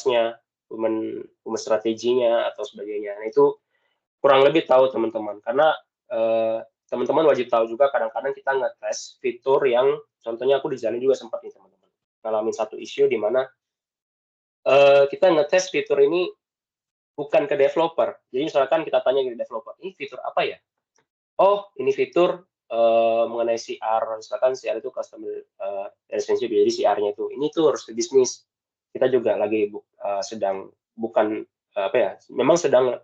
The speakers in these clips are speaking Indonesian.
rumusnya, rumus strateginya atau sebagainya. Nah itu kurang lebih tahu teman-teman, karena teman-teman wajib tahu juga kadang-kadang kita ngetes fitur yang contohnya aku di jalan juga sempat nih teman-teman ngalamin satu isu di mana kita ngetes fitur ini bukan ke developer. Jadi misalkan kita tanya ke developer, ini fitur apa ya? Oh, ini fitur mengenai CR, misalkan CR itu customer relationship, jadi CR-nya itu, ini tuh harus ke bisnis. Kita juga lagi sedang bukan apa ya, memang sedang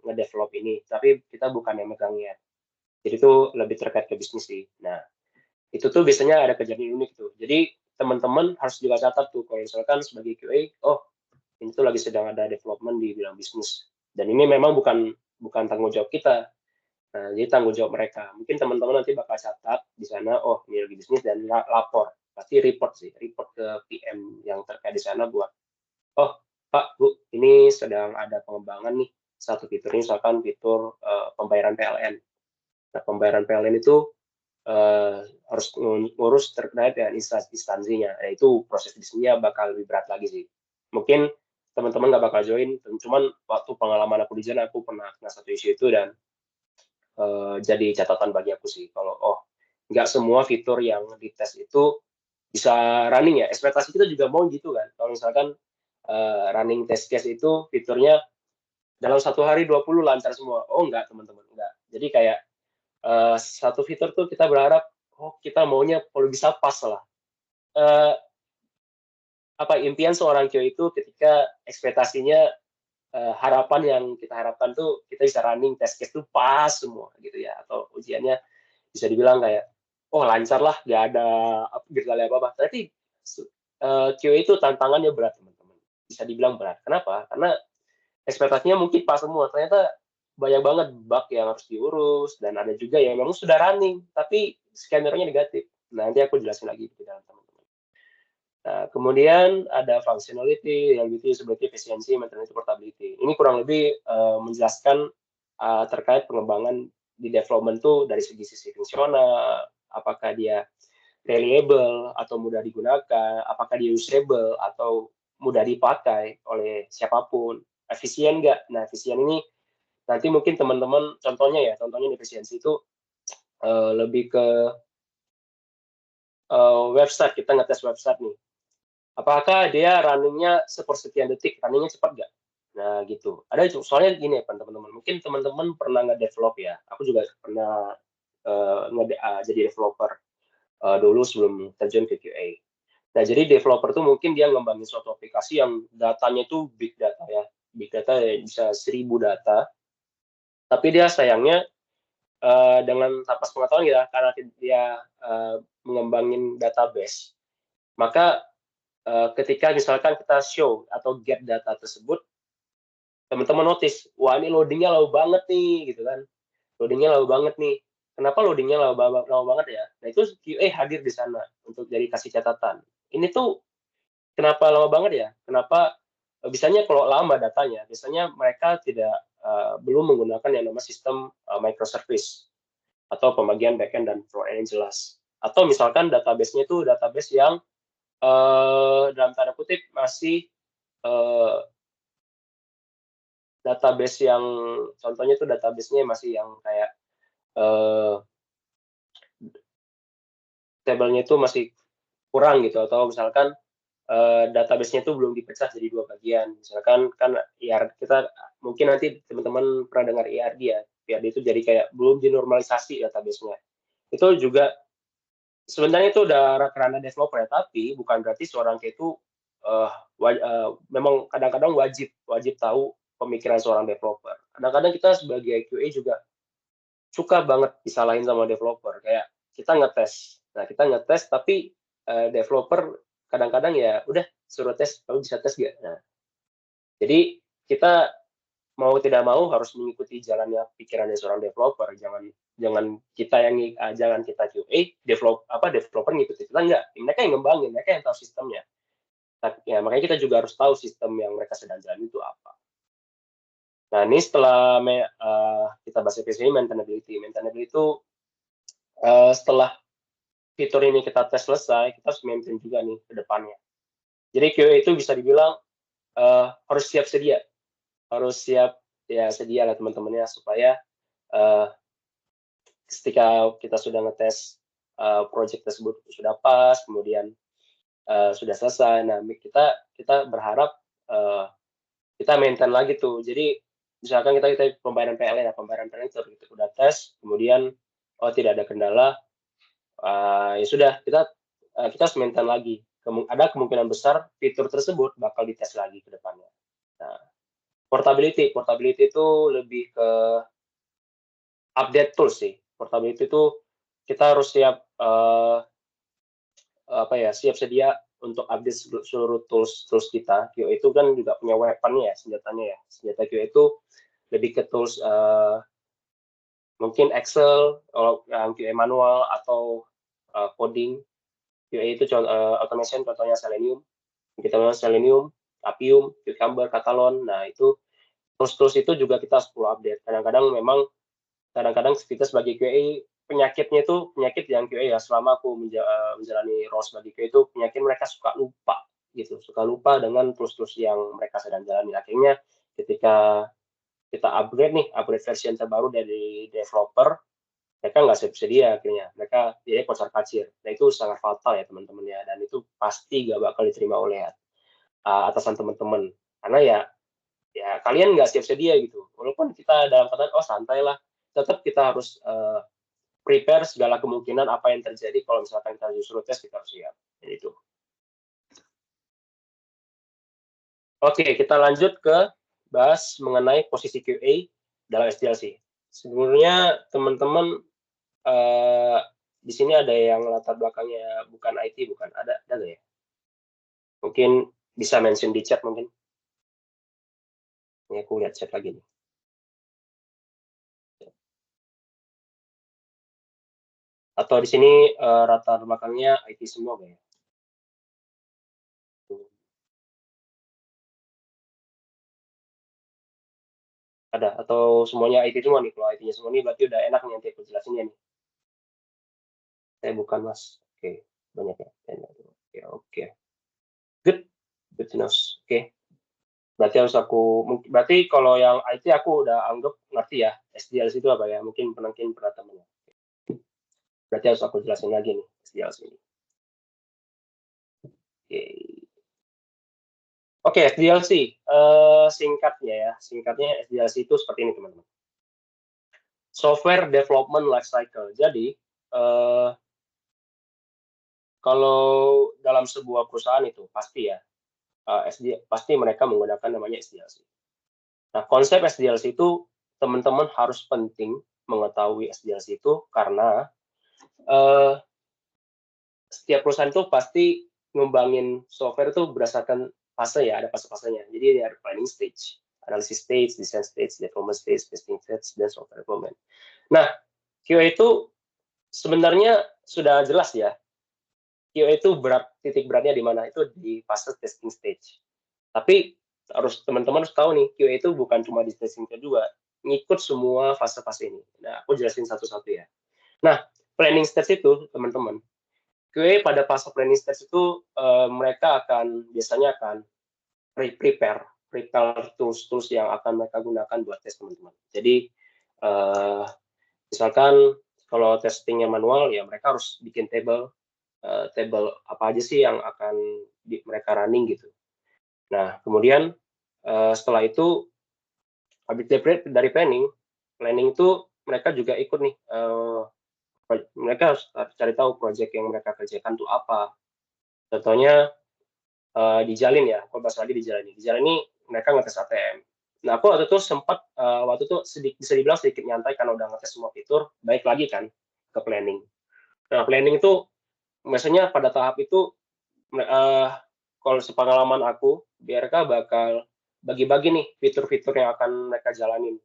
ngedevelop ini, tapi kita bukan yang megangnya. Jadi itu lebih terkait ke bisnis sih. Nah, itu tuh biasanya ada kejadian unik tuh. Jadi teman-teman harus juga catat tuh, kalau misalkan sebagai QA, oh ini tuh lagi sedang ada development di bidang bisnis. Dan ini memang bukan tanggung jawab kita. Nah, jadi tanggung jawab mereka. Mungkin teman-teman nanti bakal catat di sana, oh ini lagi bisnis dan lapor. Pasti report sih, report ke PM yang terkait di sana buat, oh Pak, Bu, ini sedang ada pengembangan nih, satu fitur ini misalkan fitur pembayaran PLN. Nah, pembayaran PLN itu harus ngurus terkait dengan instansinya. Nah, itu proses bisnisnya bakal lebih berat lagi sih. Mungkin teman-teman nggak bakal join, cuman waktu pengalaman aku di sana, aku pernah kena satu isu itu dan jadi catatan bagi aku sih. Kalau nggak semua fitur yang dites itu bisa running ya. Ekspektasi kita juga mau gitu kan. Kalau misalkan running test case itu fiturnya dalam 1 hari 20 lancar semua. Oh enggak teman-teman, enggak. Jadi kayak satu fitur tuh kita berharap, oh kita maunya kalau bisa pas lah. Apa impian seorang QA itu ketika ekspektasinya harapan yang kita harapkan tuh kita bisa running test case tuh pas semua gitu ya, atau ujiannya bisa dibilang kayak oh lancar lah, nggak ada gejala apa-apa. Tapi QA itu tantangannya berat teman-teman, bisa dibilang berat. Kenapa? Karena ekspektasinya mungkin pas semua, ternyata banyak banget bug yang harus diurus, dan ada juga yang memang sudah running tapi scannernya negatif. Nah, nanti aku jelasin lagi di dalam teman-teman. Nah, kemudian ada functionality, reliability, usability, efficiency, maintenance, portability. Ini kurang lebih menjelaskan terkait pengembangan di development tuh dari sisi fungsional, apakah dia reliable atau mudah digunakan, apakah dia usable atau mudah dipakai oleh siapapun, efisien nggak. Nah, efisien ini nanti mungkin teman-teman contohnya efisiensi itu lebih ke website, kita ngetes website nih. Apakah dia runningnya sepersekian detik, runningnya cepat nggak? Nah gitu. Ada soalnya gini ya teman-teman. Mungkin teman-teman pernah nge-develop ya. Aku juga pernah jadi developer dulu sebelum terjun ke QA. Nah jadi developer tuh mungkin dia ngembangin suatu aplikasi yang datanya tuh big data ya. Big data ya, bisa 1000 data. Tapi dia sayangnya dengan tanpa pengetahuan ya, karena dia mengembangin database, maka ketika misalkan kita show atau get data tersebut, teman-teman notice, wah ini loadingnya lama banget nih, gitu kan. Loadingnya lama banget nih. Kenapa loadingnya lama banget ya? Nah itu QA hadir di sana untuk jadi kasih catatan. Ini tuh kenapa lama banget ya? Kenapa bisanya kalau lama datanya, biasanya mereka belum menggunakan yang namanya sistem microservice atau pembagian backend dan frontend yang jelas. Atau misalkan database-nya itu database yang dalam tanda kutip masih database yang contohnya itu database-nya masih yang kayak tabelnya itu masih kurang gitu, atau misalkan database-nya itu belum dipecah jadi 2 bagian. Misalkan kan kita mungkin nanti teman-teman pernah dengar ERD ya. ERD itu jadi kayak belum dinormalisasi database-nya. Itu juga sebenarnya itu udah ranah developer ya, tapi bukan berarti seorang itu memang kadang-kadang wajib tahu pemikiran seorang developer. Kadang-kadang kita sebagai QA juga suka banget disalahin sama developer. Kayak kita ngetes, tapi developer kadang-kadang ya udah suruh tes, kamu bisa tes gak? Nah, jadi kita mau tidak mau harus mengikuti jalannya pikirannya seorang developer. Jangan kita QA, developer ngikutin kita enggak. Mereka yang ngembangin, mereka yang tahu sistemnya. Ya, makanya kita juga harus tahu sistem yang mereka sedang jalan itu apa. Nah, ini setelah kita bahas efisiensi, maintainability. Maintainability itu setelah fitur ini kita tes selesai, kita harus maintain juga nih ke depannya. Jadi QA itu bisa dibilang harus siap sedia, harus siap ya sedia lah teman-temannya supaya ketika kita sudah ngetes project tersebut sudah pas, kemudian sudah selesai. Nah, kita berharap kita maintain lagi tuh. Jadi misalkan kita pembayaran PLN ya, pembayaran PLN itu udah tes, kemudian tidak ada kendala, ya sudah kita harus maintain lagi. Ada kemungkinan besar fitur tersebut bakal dites lagi ke depannya. Nah, portability itu lebih ke update tools sih. Portability itu kita harus siap siap sedia untuk update seluruh tools kita. QA itu kan juga punya weaponnya ya, senjatanya ya. Senjata QA itu lebih ke tools mungkin Excel kalau yang QA manual atau coding. QA itu automation contohnya Selenium. Kita memang Selenium, Appium, Cucumber, Catalan. Nah, itu tools itu juga kita perlu update. Kadang-kadang kita sebagai QA penyakitnya itu penyakit yang QA ya, selama aku menjalani role sebagai QA itu penyakit mereka suka lupa dengan tools yang mereka sedang jalani. Akhirnya ketika kita upgrade versi terbaru dari developer, mereka nggak sedia akhirnya, mereka jadi kocar kacir. Nah, itu sangat fatal ya teman-teman ya, dan itu pasti nggak bakal diterima oleh atasan teman-teman, karena ya kalian nggak siap sedia gitu. Walaupun kita dalam keadaan santai lah, tetap kita harus prepare segala kemungkinan apa yang terjadi kalau misalkan kita disuruh tes, kita harus siap. Jadi itu. Oke, kita lanjut ke bahas mengenai posisi QA dalam SDLC. Sebenarnya teman-teman di sini ada yang latar belakangnya bukan IT, bukan? Ada nggak ya? Mungkin bisa mention di chat mungkin. Ini aku lihat chat lagi nih. Atau di sini latar belakangnya IT semua ya? Ada, atau semuanya IT semua nih? Kalau IT-nya semua nih berarti udah enak nih nanti aku jelasinnya nih. Saya bukan mas. Oke, banyak ya. Oke. Good to know. Oke. Berarti kalau yang IT aku udah anggap ngerti ya. SDLC itu apa ya? Mungkin pernah temennya. Berarti harus aku jelasin lagi nih SDLC ini. Oke, SDLC. Singkatnya SDLC itu seperti ini teman-teman. Software Development Lifecycle. Jadi kalau dalam sebuah perusahaan itu pasti ya pasti mereka menggunakan namanya SDLC. Nah, konsep SDLC itu teman-teman harus penting mengetahui SDLC itu karena setiap perusahaan itu pasti ngembangin software itu berdasarkan fase ya, ada fase-fasenya. Jadi ada planning stage, analysis stage, design stage, development stage, testing stage, dan software development. Nah, QA itu sebenarnya sudah jelas ya. QA itu titik beratnya di mana? Itu di fase testing stage. Tapi teman-teman harus tahu nih, QA itu bukan cuma di testing kedua, ngikut semua fase-fase ini. Nah, aku jelasin satu-satu ya. Nah, planning stage itu, teman-teman, QA pada fase planning stage itu mereka biasanya akan prepare tools yang akan mereka gunakan buat tes teman-teman. Jadi misalkan kalau testingnya manual ya mereka harus bikin table apa aja sih yang akan mereka running gitu. Nah, kemudian setelah itu habis dari planning itu mereka juga ikut nih mereka harus cari tahu project yang mereka kerjakan itu apa. Contohnya dijalin ya, aku bahas lagi dijalin ini mereka ngetes ATM. Nah, aku waktu itu sempat bisa dibilang sedikit nyantai karena udah ngetes semua fitur, baik lagi kan ke planning. Nah, planning itu biasanya pada tahap itu kalau sepengalaman aku, BRK bakal bagi-bagi nih fitur-fitur yang akan mereka jalanin.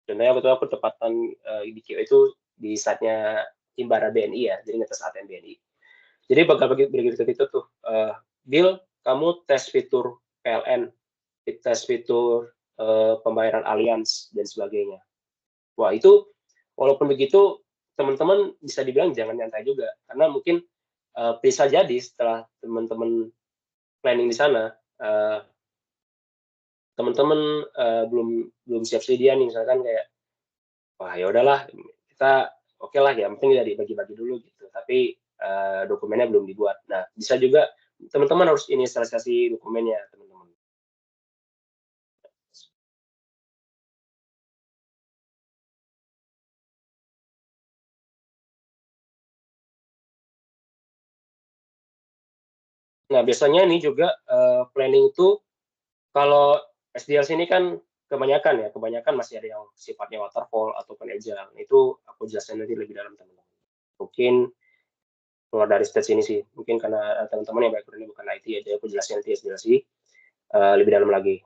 Contohnya waktu aku tepatan di QA itu di saatnya Himbara BNI ya, jadi ngetes ATM BNI. Jadi bakal bagi fitur tuh, Bill, kamu tes fitur PLN, tes fitur pembayaran Allianz, dan sebagainya. Wah, itu walaupun begitu, teman-teman bisa dibilang jangan nyantai juga. Karena mungkin bisa jadi setelah teman-teman planning di sana, teman-teman belum siap sedia nih, misalkan kayak, wah ya udahlah kita oke lah, yang penting ya dibagi-bagi dulu gitu, tapi dokumennya belum dibuat. Nah, bisa juga teman-teman harus inisialisasi dokumennya, teman-teman. Nah, biasanya ini juga planning itu kalau SDLC ini kan kebanyakan masih ada yang sifatnya waterfall ataupun agile. Itu aku jelasin nanti lebih dalam, teman-teman. Mungkin keluar dari stage ini sih, mungkin karena teman-teman yang background-nya bukan IT, jadi aku jelasin nanti SDLC lebih dalam lagi.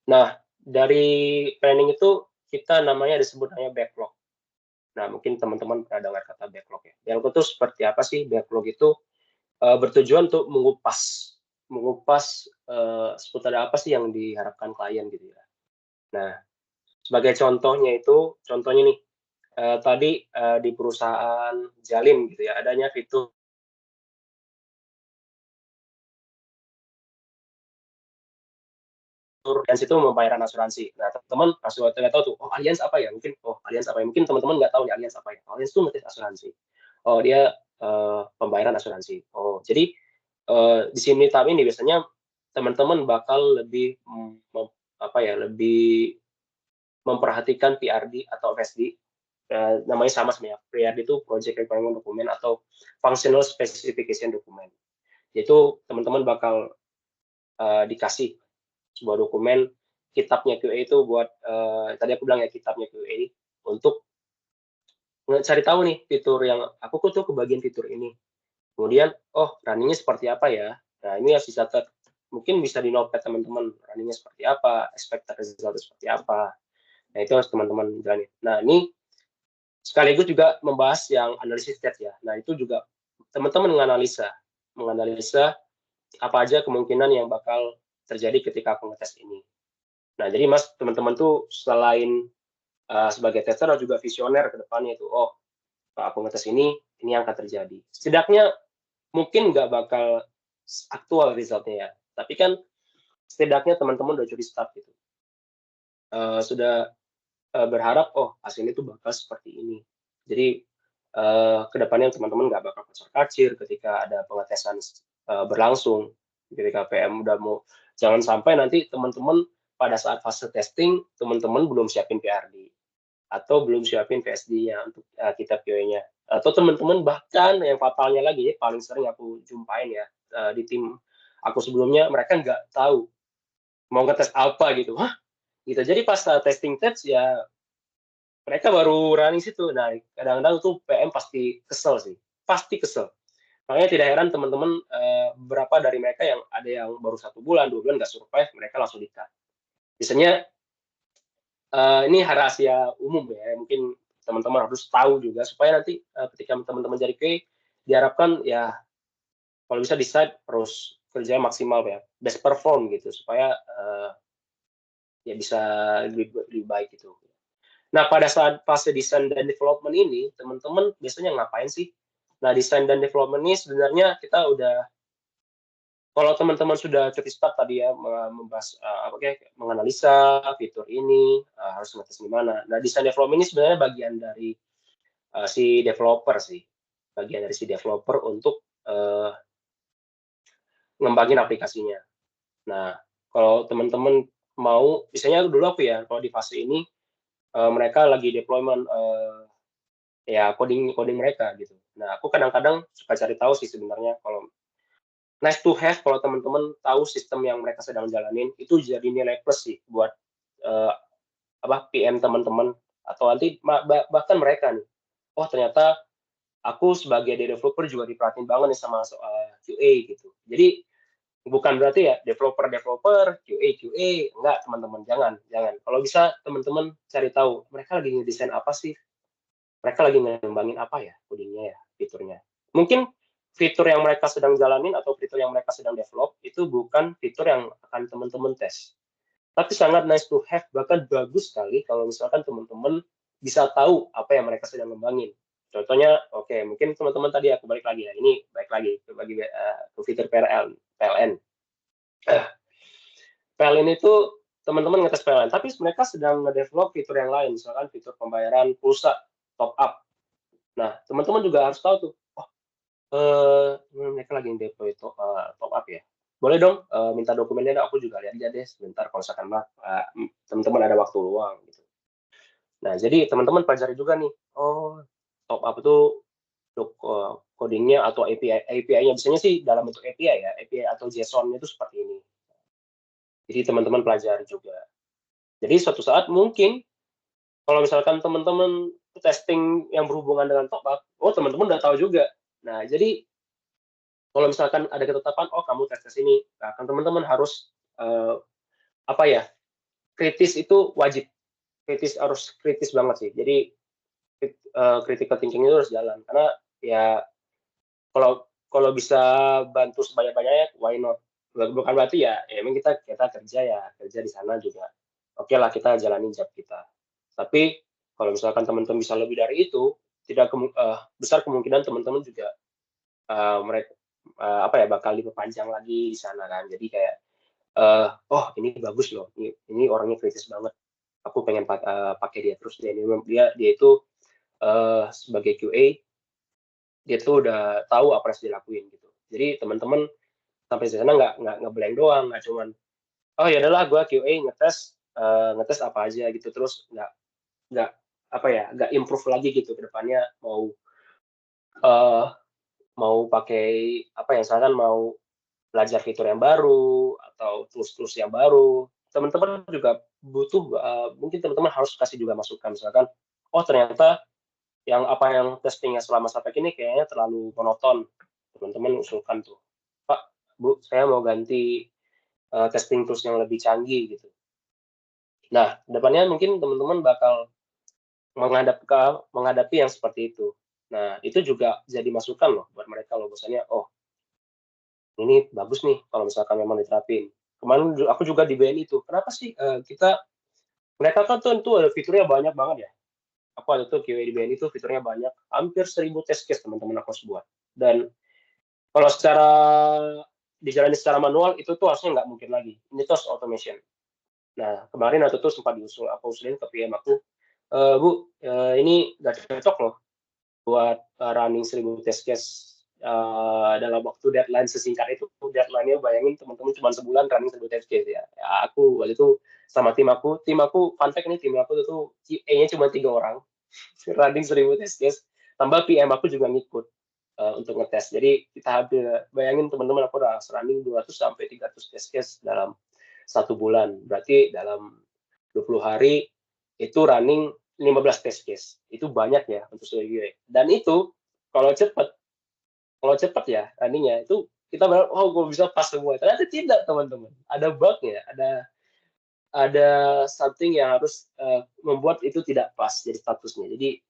Nah, dari planning itu kita namanya disebut namanya backlog. Nah, mungkin teman-teman pernah dengar kata backlog ya. Backlog itu seperti apa sih? Backlog itu bertujuan untuk mengupas seputar apa sih yang diharapkan klien gitu ya. Nah, sebagai contohnya nih, tadi di perusahaan Jalim gitu ya, adanya fitur Allianz itu pembayaran asuransi. Nah, teman-teman pas nggak tahu tuh, oh Allianz apa ya? Allianz apa ya? Mungkin teman-teman nggak tahu nih Allianz apa ya? Allianz itu ngetes asuransi. Oh dia pembayaran asuransi. Oh jadi di sini tahap ini biasanya teman-teman bakal lebih apa ya? Lebih memperhatikan PRD atau FSD. Namanya sama sebenarnya. PRD itu Project Requirement Document atau Functional Specification Document. Itu teman-teman bakal dikasih sebuah dokumen kitabnya QA itu buat tadi aku bilang ya kitabnya QA untuk cari tahu nih fitur yang aku tuh kebagian fitur ini. Kemudian, oh runningnya seperti apa ya? Nah ini harus dicatat. Mungkin bisa di notepad teman-teman runningnya seperti apa, expected result seperti apa. Nah itu harus teman-teman jalani. Nah ini sekaligus juga membahas yang analisis state ya. Nah itu juga teman-teman menganalisa apa aja kemungkinan yang bakal terjadi ketika aku ngetes ini. Nah, jadi Mas, teman-teman tuh selain sebagai tester juga visioner ke depannya itu, oh, kalau aku ngetes ini yang akan terjadi. Setidaknya mungkin nggak bakal aktual resultnya ya, tapi kan setidaknya teman-teman udah curi start gitu. Sudah berharap, oh, hasilnya itu bakal seperti ini. Jadi, ke depannya teman-teman nggak bakal kocar-kacir ketika ada pengetesan berlangsung, ketika PM udah mau jangan sampai nanti teman-teman pada saat fase testing, teman-teman belum siapin PRD atau belum siapin VSD-nya untuk kitab QA-nya. Atau teman-teman bahkan yang fatalnya lagi, paling sering aku jumpain ya di tim aku sebelumnya, mereka nggak tahu mau ngetes apa gitu. Hah? Gitu. Jadi pas testing test ya mereka baru running situ. Nah, kadang-kadang tuh PM pasti kesel sih, pasti kesel. Makanya tidak heran teman-teman beberapa dari mereka yang ada yang baru 1 bulan, 2 bulan nggak survive, mereka langsung di-cut. Biasanya ini rahasia umum ya, mungkin teman-teman harus tahu juga supaya nanti ketika teman-teman jadi QA diharapkan ya kalau bisa decide terus kerja maksimal ya, best perform gitu supaya ya bisa lebih baik gitu. Nah, pada saat fase desain dan development ini, teman-teman biasanya ngapain sih? Nah, desain dan development ini sebenarnya kita udah kalau teman-teman sudah cukup start tadi ya membahas menganalisa fitur ini harus ngetes di mana. Nah, desain development ini sebenarnya bagian dari si developer sih, bagian dari si developer untuk ngembangin aplikasinya. Nah, kalau teman-teman mau, misalnya dulu aku ya, kalau di fase ini mereka lagi deployment ya coding coding mereka gitu. Nah, aku kadang-kadang suka cari tahu sih sebenarnya kalau nice to have kalau teman-teman tahu sistem yang mereka sedang jalanin itu jadi nilai plus sih buat uh, PM teman-teman atau nanti bahkan mereka nih. Oh ternyata aku sebagai developer juga diperhatiin banget nih sama soal QA gitu. Jadi bukan berarti ya developer QA enggak teman-teman jangan. Kalau bisa teman-teman cari tahu mereka lagi ngedesain apa sih, mereka lagi ngembangin apa ya codingnya ya fiturnya. Mungkin fitur yang mereka sedang jalanin atau fitur yang mereka sedang develop itu bukan fitur yang akan teman-teman tes, tapi sangat nice to have, bahkan bagus sekali kalau misalkan teman-teman bisa tahu apa yang mereka sedang ngembangin. Contohnya, oke, mungkin teman-teman tadi aku balik lagi ya, ini balik lagi ke fitur PLN. PLN itu teman-teman ngetes PLN, tapi mereka sedang nge-develop fitur yang lain, misalkan fitur pembayaran pulsa, top up. Nah, teman-teman juga harus tahu tuh, oh, mereka lagi deploy top up ya. Boleh dong minta dokumennya, aku juga lihat aja deh sebentar kalau misalkan teman-teman ada waktu luang gitu. Nah, jadi teman-teman pelajari juga nih, oh top up itu untuk codingnya atau API-nya biasanya sih dalam bentuk API ya, API atau JSON-nya itu seperti ini. Jadi teman-teman pelajari juga. Jadi suatu saat mungkin kalau misalkan teman-teman testing yang berhubungan dengan top up, oh teman-teman udah tahu juga. Nah, jadi kalau misalkan ada ketetapan, oh kamu tes ini, nah kan teman-teman harus apa ya, kritis itu wajib, harus kritis banget sih. Jadi critical thinking itu harus jalan karena ya kalau kalau bisa bantu sebanyak-banyaknya, why not? Bukan berarti ya emang kita kerja ya kerja di sana juga. Oke lah kita jalanin job kita. Tapi kalau misalkan teman-teman bisa lebih dari itu, tidak besar kemungkinan teman-teman juga mereka apa ya bakal diperpanjang lagi di sana kan. Jadi kayak oh ini bagus loh, ini orangnya kritis banget. Aku pengen pakai dia terus dia itu sebagai QA dia tuh udah tahu apa yang harus dilakuin gitu. Jadi teman-teman sampai di sana nggak ngeblank doang, nggak cuman oh ya adalah gue QA ngetes apa aja gitu terus nggak apa ya nggak improve lagi gitu ke depannya uh, mau pakai apa ya misalkan mau belajar fitur yang baru atau tools-tools yang baru teman-teman juga butuh mungkin teman-teman harus kasih juga masukan misalkan oh ternyata yang testingnya selama sampai ini kayaknya terlalu monoton teman-teman usulkan tuh Pak Bu saya mau ganti testing tools yang lebih canggih gitu nah depannya mungkin teman-teman bakal menghadapi yang seperti itu. Nah, itu juga jadi masukan loh buat mereka loh, bahwasanya, oh ini bagus nih kalau misalkan memang diterapin. Kemarin aku juga di BNI tuh, kenapa sih mereka kan tuh ada fiturnya banyak banget ya. Aku ada tuh QA di BNI tuh fiturnya banyak, hampir 1.000 test case teman-teman aku harus buat. Dan kalau dijalani secara manual itu tuh harusnya nggak mungkin lagi. Ini tuh harus automation. Nah, kemarin waktu itu sempat aku usulin ke PM aku, Bu, ini nggak cocok loh buat running 1.000 test case dalam waktu deadline sesingkat itu. Deadline-nya bayangin teman-teman cuma sebulan running 1.000 test case ya. Aku waktu itu sama tim aku fun fact nih tim aku itu QA-nya cuma 3 orang running 1.000 test case. Tambah PM aku juga ngikut untuk ngetes. Jadi kita hampir bayangin teman-teman aku udah running 200 sampai 300 test case dalam 1 bulan. Berarti dalam 20 hari itu running 15 test case. Itu banyak ya untuk sebagai QA. Dan itu kalau cepat ya runningnya itu kita bilang oh gue bisa pas semua. Ternyata tidak teman-teman. Ada bugnya, ada something yang harus membuat itu tidak pas jadi statusnya. Jadi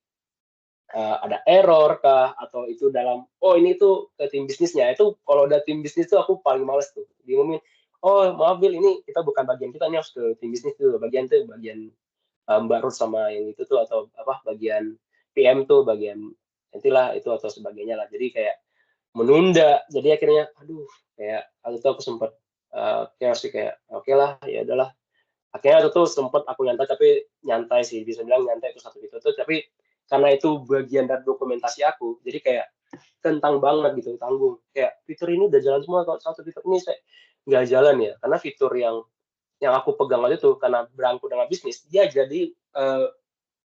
ada error kah atau itu dalam oh ini tuh ke tim bisnisnya itu kalau udah tim bisnis tuh aku paling males tuh diumumin oh maaf Bill ini kita bukan bagian kita ini harus ke tim bisnis tuh bagian Mbak Ruth sama yang itu tuh atau apa bagian PM tuh bagian nantilah itu atau sebagainya lah jadi kayak menunda jadi akhirnya aduh kayak waktu itu aku sempat kayak sih kayak oke lah ya udahlah akhirnya waktu itu sempat aku nyantai sih bisa bilang nyantai itu satu gitu tuh tapi karena itu bagian dari dokumentasi aku jadi kayak kentang banget gitu tanggung kayak fitur ini udah jalan semua kalau satu fitur ini saya nggak jalan ya karena fitur yang aku pegang waktu itu karena berangkut dengan bisnis dia jadi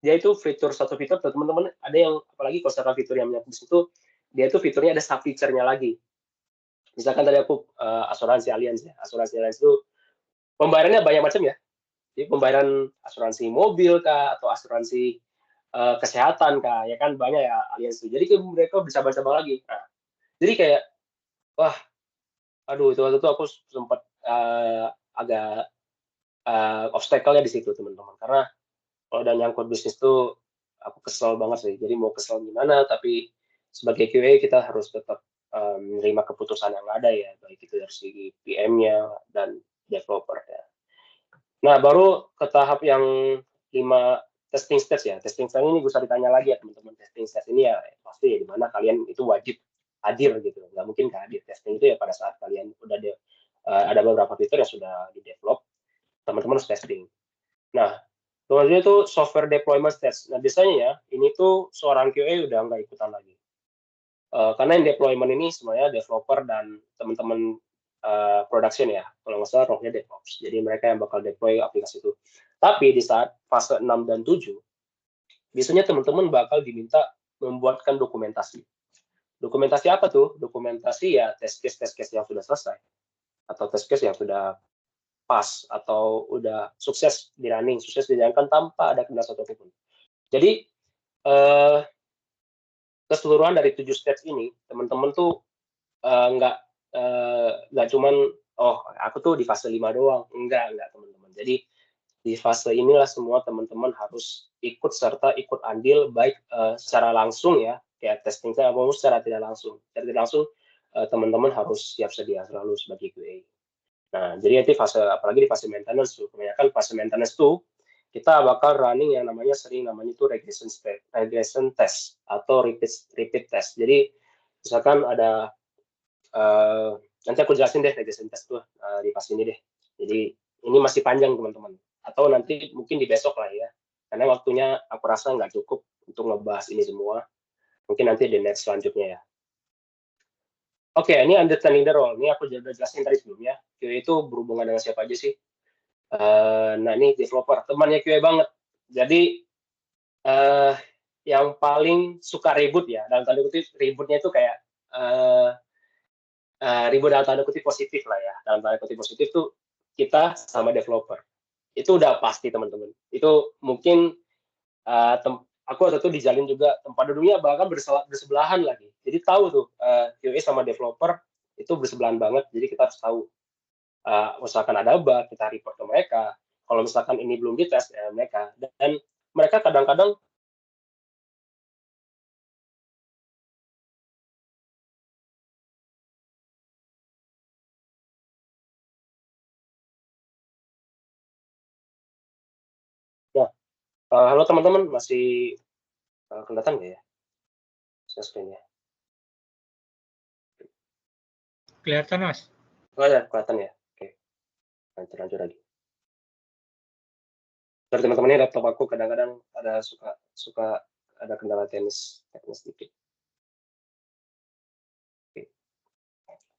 dia itu satu fitur teman-teman ada yang apalagi kalau sekarang fitur yang menyangkut itu dia itu fiturnya ada sub feature-nya lagi misalkan tadi aku asuransi alliance itu pembayarannya banyak macam ya jadi pembayaran asuransi mobil kah atau asuransi kesehatan kah ya kan banyak ya alliance itu jadi mereka bisa baca lagi nah, jadi kayak wah aduh itu waktu itu aku sempat agak obstacle-nya di situ teman-teman karena kalau udah nyangkut bisnis tuh aku kesel banget sih jadi mau kesel gimana tapi sebagai QA kita harus tetap menerima keputusan yang ada ya baik itu dari segi PM-nya dan developer ya nah baru ke tahap yang 5 testing stage ya testing stage ini bisa ditanya lagi ya teman-teman testing stage ini ya pasti ya di mana kalian itu wajib hadir gitu nggak mungkin nggak hadir testing itu ya pada saat kalian udah ada beberapa fitur yang sudah di develop teman-teman harus testing. Nah, selanjutnya itu software deployment stage. Nah, biasanya ya, ini tuh seorang QA udah nggak ikutan lagi. Karena yang deployment ini sebenarnya developer dan teman-teman production ya, kalau nggak salah role-nya DevOps. Jadi mereka yang bakal deploy aplikasi itu. Tapi di saat fase 6 dan 7, biasanya teman-teman bakal diminta membuatkan dokumentasi. Dokumentasi apa tuh? Dokumentasi ya test case yang sudah selesai, atau test case yang sudah pas, atau udah sukses di running, sukses dijalankan tanpa ada kendala satupun. Jadi, eh, keseluruhan dari 7 stage ini, teman-teman tuh nggak cuman, oh aku tuh di fase 5 doang. Enggak teman-teman. Jadi di fase inilah semua teman-teman harus ikut serta ikut andil, baik secara langsung ya, kayak testing maupun secara tidak langsung. Secara tidak langsung, teman-teman harus siap sedia selalu sebagai QA. Nah, jadi nanti fase, apalagi di fase maintenance tuh, kebanyakan fase maintenance tuh, kita bakal running yang namanya itu regression test atau repeat test. Jadi misalkan ada nanti aku jelasin deh regression test tuh di pas ini deh. Jadi ini masih panjang teman-teman. Atau nanti mungkin di besok lah ya. Karena waktunya aku rasa nggak cukup untuk ngebahas ini semua. Mungkin nanti di next selanjutnya ya. Oke, ini understanding the role. Ini aku udah jelasin tadi sebelumnya. QA itu berhubungan dengan siapa aja sih? Nah, ini developer, temannya QA banget. Jadi, yang paling suka ribut ya, dalam tanda kutip ributnya itu kayak ribut dalam tanda kutip positif lah ya. Dalam tanda kutip positif tuh kita sama developer. Itu udah pasti teman-teman. Itu mungkin aku waktu itu dijalin juga tempat duduknya bahkan bersebelahan lagi. Jadi tahu tuh QA sama developer itu bersebelahan banget. Jadi kita harus tahu misalkan ada bug, kita report ke mereka. Kalau misalkan ini belum dites ya mereka. Dan mereka kadang-kadang ya, halo teman-teman, masih kelihatan nggak ya screen-nya? Kelihatan, Mas. Oh ya, kelihatan ya. Oke, lanjut lagi. Dari teman-teman ini laptop aku kadang-kadang ada suka ada kendala teknis sedikit. Oke.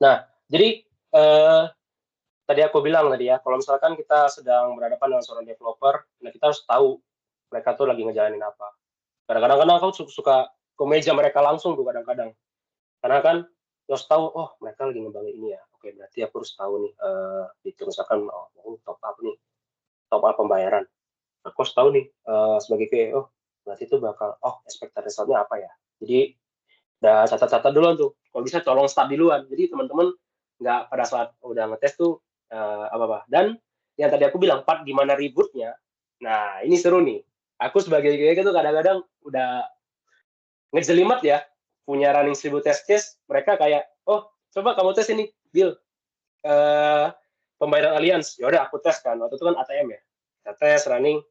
Nah, jadi tadi aku bilang tadi ya, kalau misalkan kita sedang berhadapan dengan seorang developer, nah kita harus tahu mereka tuh lagi ngejalanin apa. Kadang-kadang aku suka ke meja mereka langsung tuh kadang-kadang. Karena kan harus tahu, oh mereka lagi ngembangin ini ya. Oke, berarti aku harus tahu nih, itu misalkan mau top up nih, top up pembayaran. Aku harus tahu nih sebagai QA, oh berarti itu bakal, oh expected result-nya apa ya. Jadi udah catat-catat duluan tuh. Kalau bisa tolong start duluan. Jadi teman-teman nggak pada saat udah ngetes tuh apa-apa. Dan yang tadi aku bilang part gimana ributnya. Nah ini seru nih. Aku sebagai QA itu kadang-kadang udah ngejelimet ya, punya running 1000 test case, mereka kayak, oh coba kamu tes ini, Bill, pembayaran Allianz. Ya udah aku tes kan, waktu itu kan ATM ya. Kita tes running,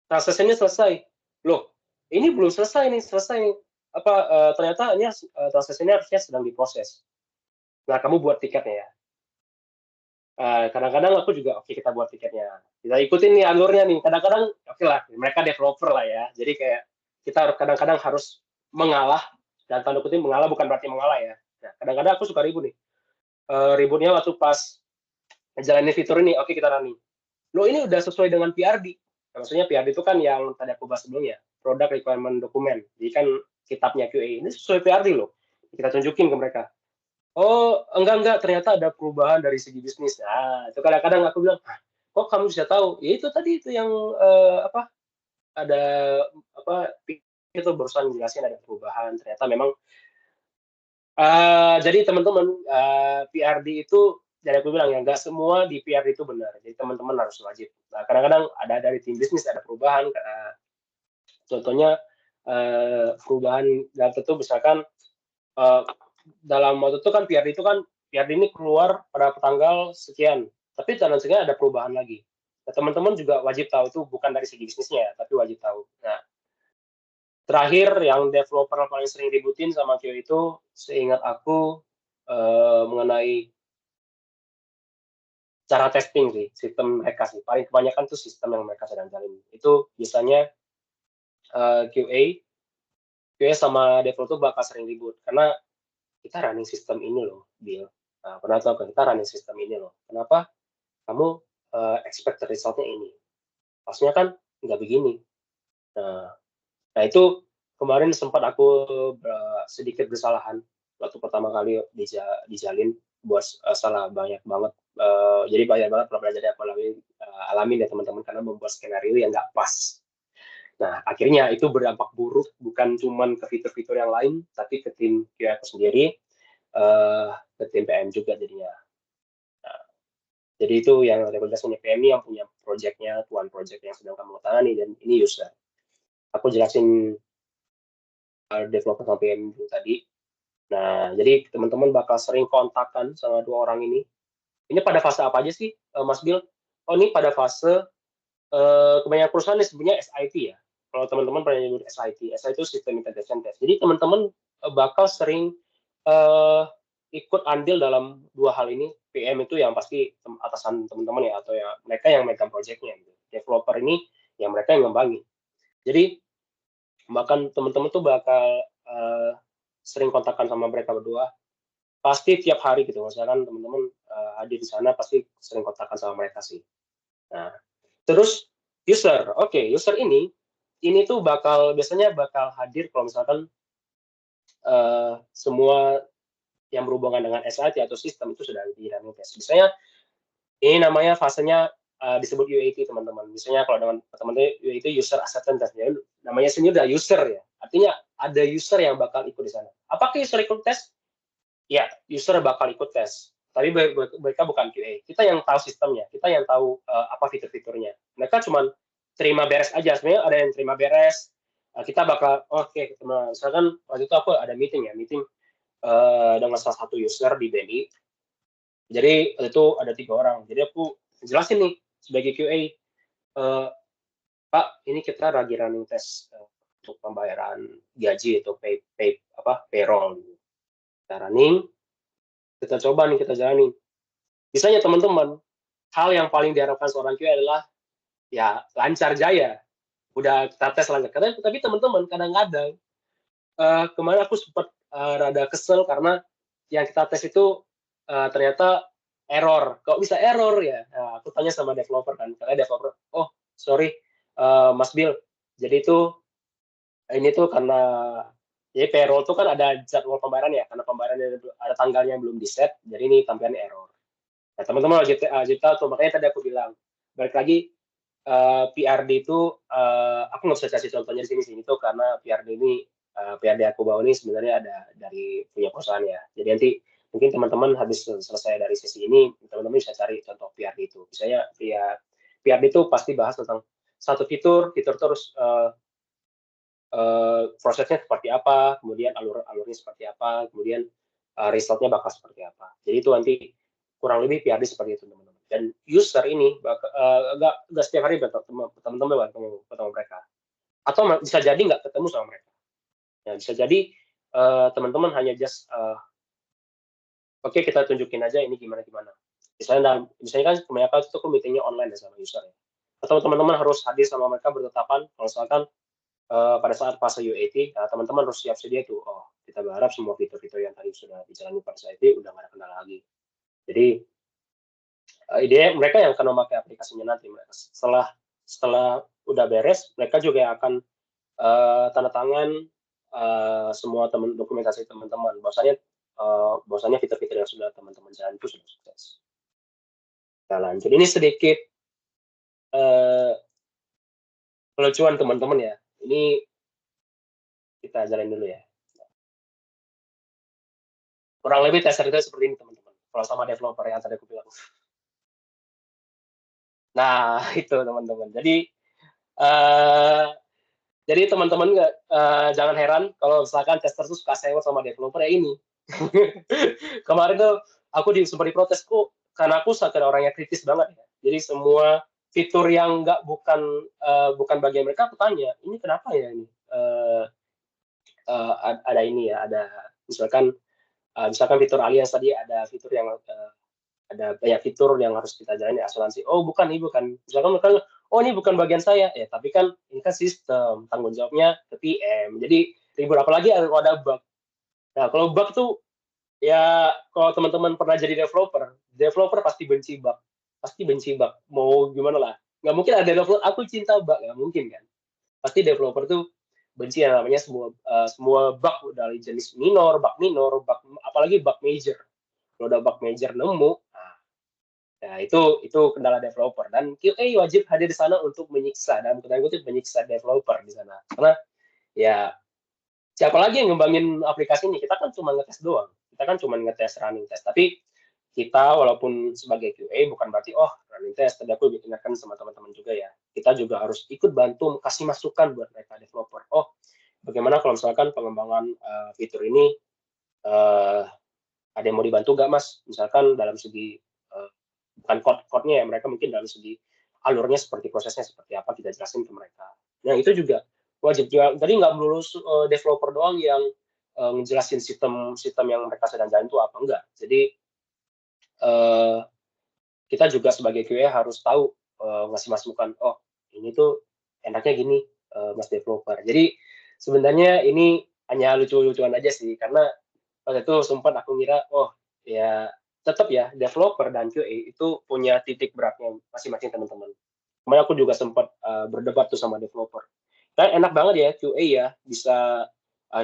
transaksinya selesai. Loh, ini belum selesai nih, apa ternyata ini transaksinya harusnya sedang diproses. Nah, kamu buat tiketnya ya. Kadang-kadang aku juga oke kita buat tiketnya. Kita ikutin nih alurnya nih. Kadang-kadang oke lah, mereka developer lah ya. Jadi kayak kita kadang-kadang harus mengalah, dan tanda kutip mengalah bukan berarti mengalah ya. Nah, kadang-kadang aku suka ribut nih. Ributnya waktu pas jalanin fitur ini, oke kita running. Loh ini udah sesuai dengan PRD. Nah, maksudnya PRD itu kan yang tadi aku bahas sebelumnya, Product Requirement Document. Jadi kan kitabnya QA ini sesuai PRD loh. Kita tunjukin ke mereka. Oh, enggak, ternyata ada perubahan dari segi bisnis. Nah, itu kadang-kadang aku bilang, kok kamu bisa tahu? Ya itu tadi itu yang ada apa itu barusan jelasin ada perubahan. Ternyata memang jadi teman-teman PRD itu jadi aku bilang ya nggak semua di PRD itu benar. Jadi teman-teman harus wajib. Nah, kadang-kadang ada dari tim bisnis ada perubahan. Contohnya perubahan data itu misalkan dalam waktu itu kan PRD ini keluar pada tanggal sekian, tapi tanggal sekian ada perubahan lagi. Nah, teman-teman juga wajib tahu itu bukan dari segi bisnisnya ya, tapi wajib tahu. Nah, terakhir yang developer paling sering ributin sama QA itu, seingat aku mengenai cara testing sih, sistem mereka sih. Paling kebanyakan tuh sistem yang mereka sedang jalin. Itu biasanya QA sama developer tuh bakal sering ribut karena kita running sistem ini loh, Bill. Nah, pernah tahu kan kita running sistem ini loh. Kenapa kamu expect resultnya ini? Maksudnya kan nggak begini. Nah, nah itu kemarin sempat aku sedikit bersalahan waktu pertama kali dijalin buat salah banyak banget. Jadi banyak banget pelajaran yang aku alami dari teman-teman karena membuat skenario yang nggak pas. Nah, akhirnya itu berdampak buruk bukan cuma ke fitur-fitur yang lain, tapi ke tim QA aku sendiri, ke tim PM juga jadinya. Nah, jadi itu yang rekomendasinya PM ini yang punya project-nya, tuan project yang sedang kamu tangani, dan ini user. Aku jelasin developer sama PM dulu tadi. Nah, jadi teman-teman bakal sering kontakkan sama dua orang ini. Ini pada fase apa aja sih, Mas Bill? Oh, ini pada fase kebanyakan perusahaan ini sebenarnya SIT ya. Kalau teman-teman pernah nyebut SIT itu System Integration Test. Jadi teman-teman bakal sering ikut andil dalam dua hal ini. PM itu yang pasti atasan teman-teman ya, atau ya mereka yang megang project-nya. Gitu. Developer ini yang mereka yang ngembangin. Jadi bahkan teman-teman tuh bakal sering kontakkan sama mereka berdua. Pasti tiap hari gitu. Misalkan teman-teman hadir di sana pasti sering kontakkan sama mereka sih. Nah, terus user, oke, user ini tuh biasanya bakal hadir kalau misalkan semua yang berhubungan dengan SIT atau sistem itu sudah di running test. Misalnya ini namanya fasenya disebut UAT teman-teman. Misalnya kalau dengan teman-teman UAT user acceptance test, ya, namanya sendiri udah user ya. Artinya ada user yang bakal ikut di sana. Apakah user ikut tes? Ya, user bakal ikut tes. Tapi mereka bukan QA. Kita yang tahu sistemnya, kita yang tahu apa fitur-fiturnya. Mereka cuma terima beres aja. Sebenarnya ada yang terima beres. Kita bakal, oke, misalkan waktu itu aku ada meeting dengan salah satu user di BNI. Jadi itu ada 3 orang. Jadi aku jelasin nih sebagai QA, Pak, ini kita lagi running test untuk pembayaran gaji atau payroll. Kita running, kita coba nih, kita jalanin. Misalnya teman-teman, hal yang paling diharapkan seorang QA adalah ya lancar jaya. Udah kita tes lancar. Tapi teman-teman kadang-kadang kemarin aku sempat rada kesel karena yang kita tes itu ternyata error. Kok bisa error ya? Nah, aku tanya sama developer kan, karena developer, oh sorry Mas Bill, jadi itu ini tuh karena jadi payroll itu kan ada jadwal pembayaran ya, karena pembayaran ada tanggalnya yang belum di set, jadi ini tampilan error. Nah, teman-teman wajib tahu, makanya tadi aku bilang, balik lagi PRD itu aku nggak bisa kasih contohnya di sini tuh karena PRD ini PRD aku bawa ini sebenarnya ada dari punya perusahaan ya. Jadi nanti mungkin teman-teman habis selesai dari sesi ini, teman-teman bisa cari contoh PRD itu. Misalnya PRD itu pasti bahas tentang satu fitur terus prosesnya seperti apa, kemudian alurnya seperti apa, kemudian resultnya bakal seperti apa. Jadi itu nanti kurang lebih PRD seperti itu teman-teman. Dan user ini nggak setiap hari teman-teman ketemu mereka. Atau bisa jadi nggak ketemu sama mereka. Ya, bisa jadi teman-teman hanya just oke, kita tunjukin aja ini gimana. Misalnya kan kebanyakan itu meetingnya online ya sama user ya. Atau teman-teman harus hadir sama mereka bertetapan, kalau misalkan pada saat fase UAT, teman-teman harus siap sedia tuh. Oh, kita berharap semua fitur-fitur yang tadi sudah dijalani pada saat itu udah nggak ada kendala lagi. Jadi ide mereka yang akan memakai aplikasinya nanti, mereka setelah udah beres, mereka juga akan tanda tangan semua dokumentasi teman-teman. Bahwasanya fitur-fitur yang sudah teman-teman jalan itu sudah sukses. Nah, lanjut. Ini sedikit kelucuan teman-teman ya. Ini kita jalan dulu ya. Kurang lebih tester itu seperti ini teman-teman. Kalau sama developer yang tadi aku bilang. Nah, itu teman-teman. Jadi teman-teman jangan heran kalau misalkan tester tuh suka sewa sama developer ya ini. Kemarin tuh aku sempat diprotes kok karena aku sekedar orang yang kritis banget ya. Jadi semua fitur yang bukan bagian mereka aku tanya, ini kenapa ya ini? Ada ini ya, ada misalkan fitur alias tadi ada fitur yang ada banyak fitur yang harus kita jalani asuransi. Oh bukan, ini bukan. Misalkan mereka, oh ini bukan bagian saya. Ya tapi kan ini kan sistem, tanggung jawabnya ke PM. Jadi ribut, apalagi kalau ada bug. Nah kalau bug tuh ya kalau teman-teman pernah jadi developer pasti benci bug. Pasti benci bug. Mau gimana lah. Nggak mungkin ada developer, aku cinta bug. Nggak mungkin kan. Pasti developer tuh benci yang namanya semua bug dari jenis minor, bug, apalagi bug major. Kalau udah bug major nemu, nah itu kendala developer, dan QA wajib hadir di sana untuk menyiksa, dalam tanda kutip menyiksa developer di sana, karena ya siapa lagi yang ngembangin aplikasi ini, kita kan cuma ngetes doang, kita kan cuma ngetes running test, tapi kita walaupun sebagai QA bukan berarti oh running test, tapi aku ingatkan sama teman-teman juga ya, kita juga harus ikut bantu kasih masukan buat mereka developer. Oh bagaimana kalau misalkan pengembangan fitur ini ada yang mau dibantu nggak mas, misalkan dalam segi bukan code-nya ya, mereka mungkin dalam segi alurnya seperti prosesnya seperti apa kita jelasin ke mereka. Nah itu juga wajib juga. Tadi nggak melulu developer doang yang ngejelasin sistem yang mereka sedang jalan itu apa, enggak. Jadi kita juga sebagai QA harus tahu ngasih masukan. Oh ini tuh enaknya gini mas developer. Jadi sebenarnya ini hanya lucu-lucuan aja sih, karena waktu itu sempat aku ngira oh ya tetap ya developer dan QA itu punya titik beratnya masing-masing teman-teman. Kemarin aku juga sempat berdebat tuh sama developer. Kan enak banget ya QA ya bisa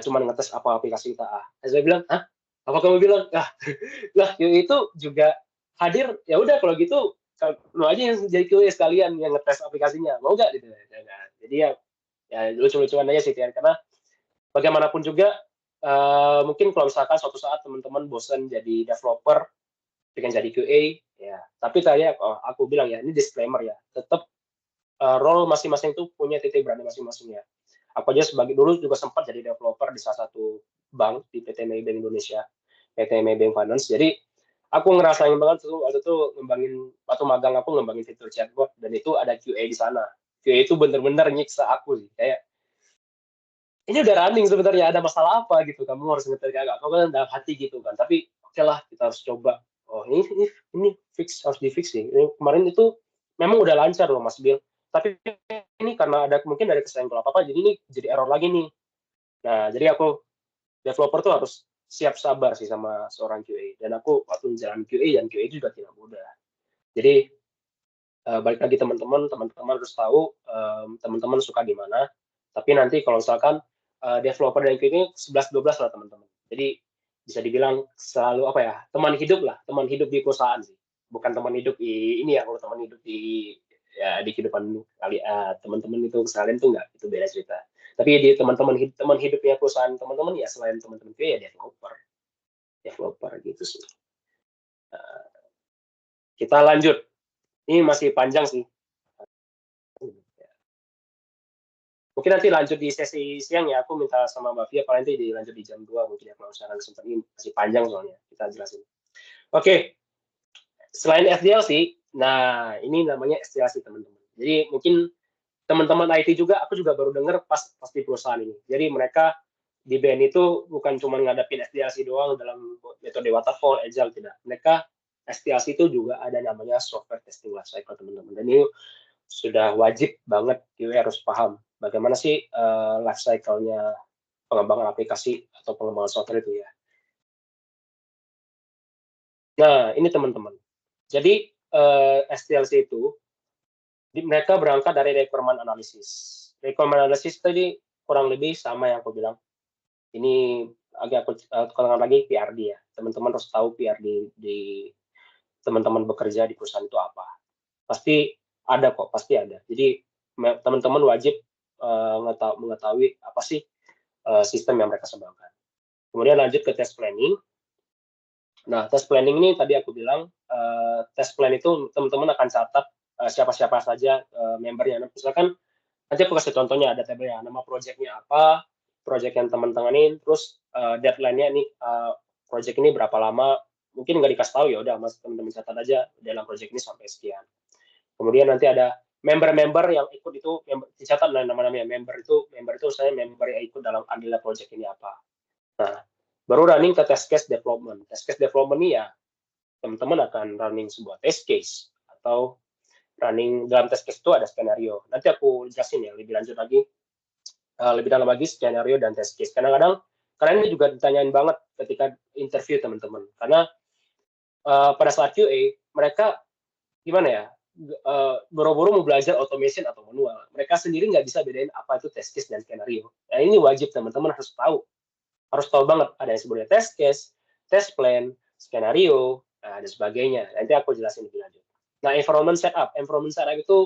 cuma ngetes apa aplikasi kita. Saya bilang, "Hah? Apa kamu bilang?" Lah QA itu juga hadir, ya udah kalau gitu lu aja yang jadi QA sekalian yang ngetes aplikasinya. Mau nggak gitu. Jadi ya lucu-lucuan aja sih karena bagaimanapun juga mungkin kalau misalkan suatu saat teman-teman bosan jadi developer, pengen jadi QA, ya. Tapi saya, aku bilang ya, ini disclaimer ya, tetap role masing-masing itu punya titik beratnya masing-masing ya. Aku aja sebagai dulu juga sempat jadi developer di salah satu bank di PT Maybank Indonesia, PT Maybank Finance. Jadi aku ngerasain banget tuh waktu itu waktu magang aku ngembangin fitur chatbot dan itu ada QA di sana. QA itu bener-bener nyiksa aku sih, kayak ini udah running sebenarnya, ada masalah apa gitu, kamu harus ngetik agak, kamu kan dalam hati gitu kan, tapi oke lah kita harus coba. Oh ini fix, harus di fix sih. Ini kemarin itu memang udah lancar loh Mas Bill, tapi ini karena ada mungkin dari kesenggol apa apa, jadi ini jadi error lagi nih. Nah jadi aku developer tuh harus siap sabar sih sama seorang QA, dan aku waktu jalan QA dan QA juga tidak mudah. Jadi balik lagi teman-teman harus tahu teman-teman suka di mana, tapi nanti kalau misalkan developer dan QA ini 11-12 lah teman-teman. Jadi bisa dibilang selalu apa ya, teman hidup di perusahaan sih, bukan teman hidup di ini ya. Kalau teman hidup di ya di kehidupan kali teman-teman itu sekalian tuh enggak, itu beda cerita. Tapi di teman hidupnya perusahaan teman-teman ya, selain teman-teman QA ya developer gitu sih. Kita lanjut, ini masih panjang sih. Mungkin nanti lanjut di sesi siang ya, aku minta sama Mbak Fia kalau nanti dilanjut di jam 2 mungkin ya, kalau sekarang sempat, ini masih panjang soalnya kita jelasin. Oke, selain SDLC, nah ini namanya SDLC teman-teman. Jadi mungkin teman-teman IT juga, aku juga baru dengar pas di perusahaan ini. Jadi mereka di BN itu bukan cuma ngadapin SDLC doang dalam metode waterfall, agile, tidak. Mereka SDLC itu juga ada namanya software testing lifecycle teman-teman. Dan ini sudah wajib banget QA harus paham bagaimana sih life cycle-nya pengembangan aplikasi atau pengembangan software itu ya. Nah, ini teman-teman. Jadi SDLC itu mereka berangkat dari requirement analysis. Requirement analysis tadi kurang lebih sama yang aku bilang. Ini agak aku lagi PRD ya. Teman-teman harus tahu PRD di teman-teman bekerja di perusahaan itu apa. Pasti ada kok, pasti ada. Jadi teman-teman wajib mengetahui apa sih sistem yang mereka kembangkan. Kemudian lanjut ke test planning. Nah, test planning ini tadi aku bilang, test plan itu teman-teman akan catat siapa-siapa saja membernya. Misalkan nanti aku kasih contohnya, ada tabelnya, nama project-nya apa, project yang teman tanganin, terus deadline-nya ini project ini berapa lama, mungkin nggak dikasih tahu ya udah mas teman-teman catat aja dalam project ini sampai sekian. Kemudian nanti ada member-member yang ikut itu, dicatat nama-namanya. Member itu saya member yang ikut dalam andilnya project ini apa. Nah, baru running ke test case development. Test case development ini ya teman-teman akan running sebuah test case atau running dalam test case itu ada skenario. Nanti aku jelasin ya lebih lanjut lagi, lebih dalam lagi skenario dan test case. Kadang-kadang kalian ini juga ditanyain banget ketika interview teman-teman, karena pada saat QA mereka gimana ya, boro-boro mau belajar automation atau manual. Mereka sendiri nggak bisa bedain apa itu test case dan skenario. Nah ini wajib teman-teman harus tahu banget ada yang sebenarnya test case, test plan, skenario, dan sebagainya. Nanti aku jelasin lebih lanjut. Nah, environment setup itu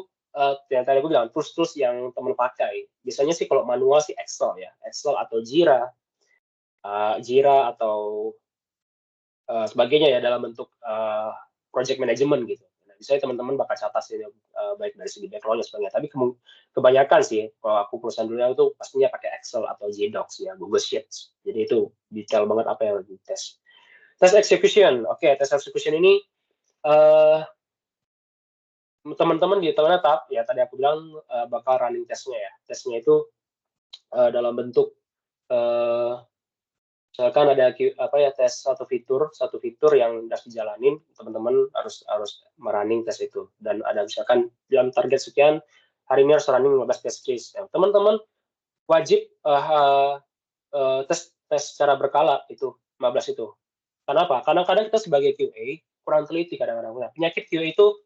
yang tadi aku bilang tools-tools yang teman pakai. Biasanya sih kalau manual sih Excel ya, Excel atau Jira atau sebagainya ya dalam bentuk project management gitu. Nah, misalnya teman-teman bakal catat sih baik dari segi backlog dan sebagainya. Tapi kebanyakan sih kalau aku perusahaan dulu itu pastinya pakai Excel atau Gdocs ya, Google Sheets. Jadi itu detail banget apa yang di tes. Test execution, oke, test execution ini teman-teman di tahun etap ya tadi aku bilang bakal running testnya ya. Tesnya itu dalam bentuk misalkan ada apa ya tes satu fitur yang harus dijalanin, teman-teman harus merunning tes itu, dan ada misalkan dalam target sekian hari ini harus running 15 test case. Ya, teman-teman wajib tes secara berkala itu 15 itu. Kenapa? Karena kadang kita sebagai QA kurang teliti kadang-kadang. Nah, penyakit QA itu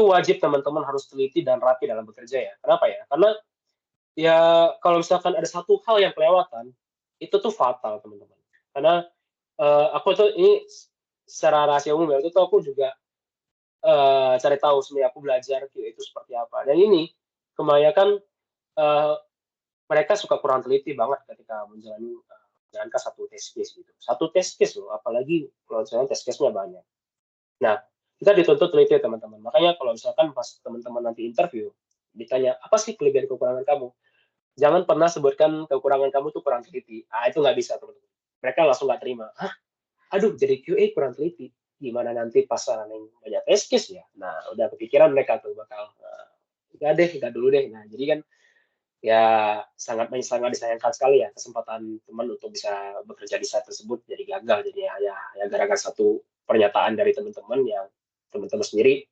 wajib teman-teman harus teliti dan rapi dalam bekerja ya. Kenapa ya? Karena ya kalau misalkan ada satu hal yang kelewatan, itu tuh fatal teman-teman. Karena aku tuh ini secara rahasia umum ya, itu tuh aku juga cari tahu sebenarnya aku belajar QA itu seperti apa. Dan ini kebanyakan mereka suka kurang teliti banget ketika menjalankan satu test case gitu. Satu test case loh, apalagi kalau misalnya test case-nya banyak. Nah, kita dituntut teliti teman-teman. Makanya kalau misalkan pas teman-teman nanti interview, ditanya, apa sih kelebihan kekurangan kamu? Jangan pernah sebutkan kekurangan kamu tuh kurang teliti. Itu nggak bisa, teman-teman. Mereka langsung nggak terima. Hah? Aduh, jadi QA kurang teliti. Gimana nanti pas running banyak test case ya? Nah, udah kepikiran mereka tuh bakal, nggak dulu deh. Nah, jadi kan ya sangat disayangkan sekali ya kesempatan teman untuk bisa bekerja di site tersebut jadi gagal, jadi ya gara-gara satu pernyataan dari teman-teman yang teman-teman sendiri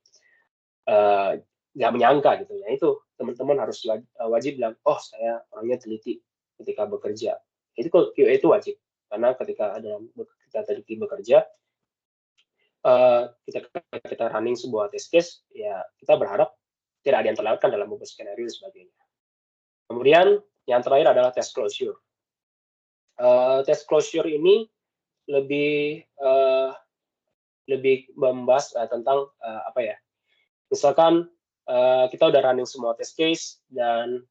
nggak menyangka gitu ya. Itu teman-teman harus wajib bilang, oh saya orangnya teliti ketika bekerja. Itu kalau QA itu wajib, karena ketika kita teliti bekerja, kita running sebuah test case, ya kita berharap tidak ada yang terlewatkan dalam membuat skenario dan sebagainya. Kemudian yang terakhir adalah test closure. Test closure ini lebih membahas tentang apa ya? Misalkan kita udah running semua test case dan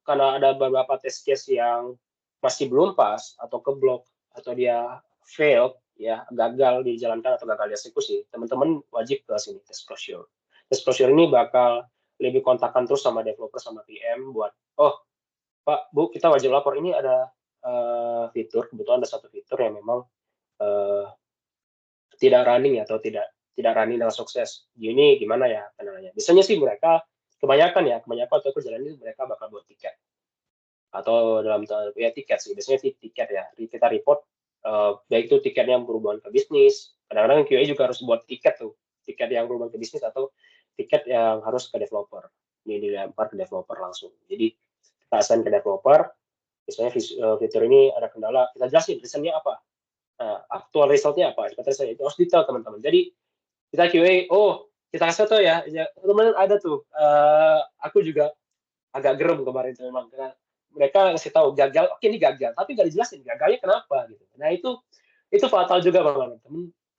karena ada beberapa test case yang masih belum pas atau keblok atau dia fail ya, gagal dijalankan atau gagal dieksekusi, teman-teman wajib ke sini test closure. Test closure ini bakal lebih kontakkan terus sama developer sama PM buat, oh Pak, Bu, kita wajib lapor ini ada kebetulan ada satu fitur yang memang tidak running atau tidak running dengan sukses. Ini gimana ya penanganannya? Biasanya sih kebanyakan waktu aku jalan ini mereka bakal buat tiket atau dalam ya tiket sih. Biasanya sih tiket ya. Kita report baik itu tiket yang berhubungan ke bisnis. Kadang-kadang QA juga harus buat tiket tuh, tiket yang berhubungan ke bisnis atau tiket yang harus ke developer. Ini dilempar ke developer langsung. Jadi kita assign ke developer. Misalnya fitur ini ada kendala, kita jelasin reasonnya apa. Aktual resultnya apa? Itu harus detail teman-teman. Jadi kita QA, kita kasih tau ya, teman-teman ada tuh. Aku juga agak gerem kemarin memang karena mereka ngasih tahu gagal, oke ini gagal, tapi nggak dijelasin gagalnya kenapa gitu. Nah itu fatal juga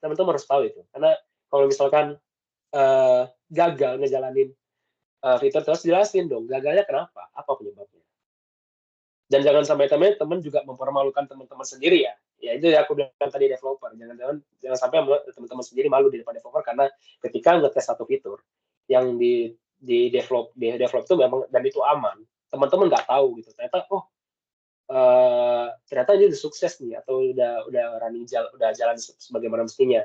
teman-teman harus tahu itu, karena kalau misalkan gagal ngejalanin fitur terus jelasin dong gagalnya kenapa, apa penyebabnya. Dan jangan sampai teman-teman juga mempermalukan teman-teman sendiri ya. Ya itu ya aku bilang tadi developer. Jangan sampai teman-teman sendiri malu di depan developer karena ketika ngetes satu fitur yang di develop itu memang dan itu aman, teman-teman nggak tahu gitu. Ternyata ternyata ini udah sukses nih atau udah running udah jalan sebagaimana mestinya.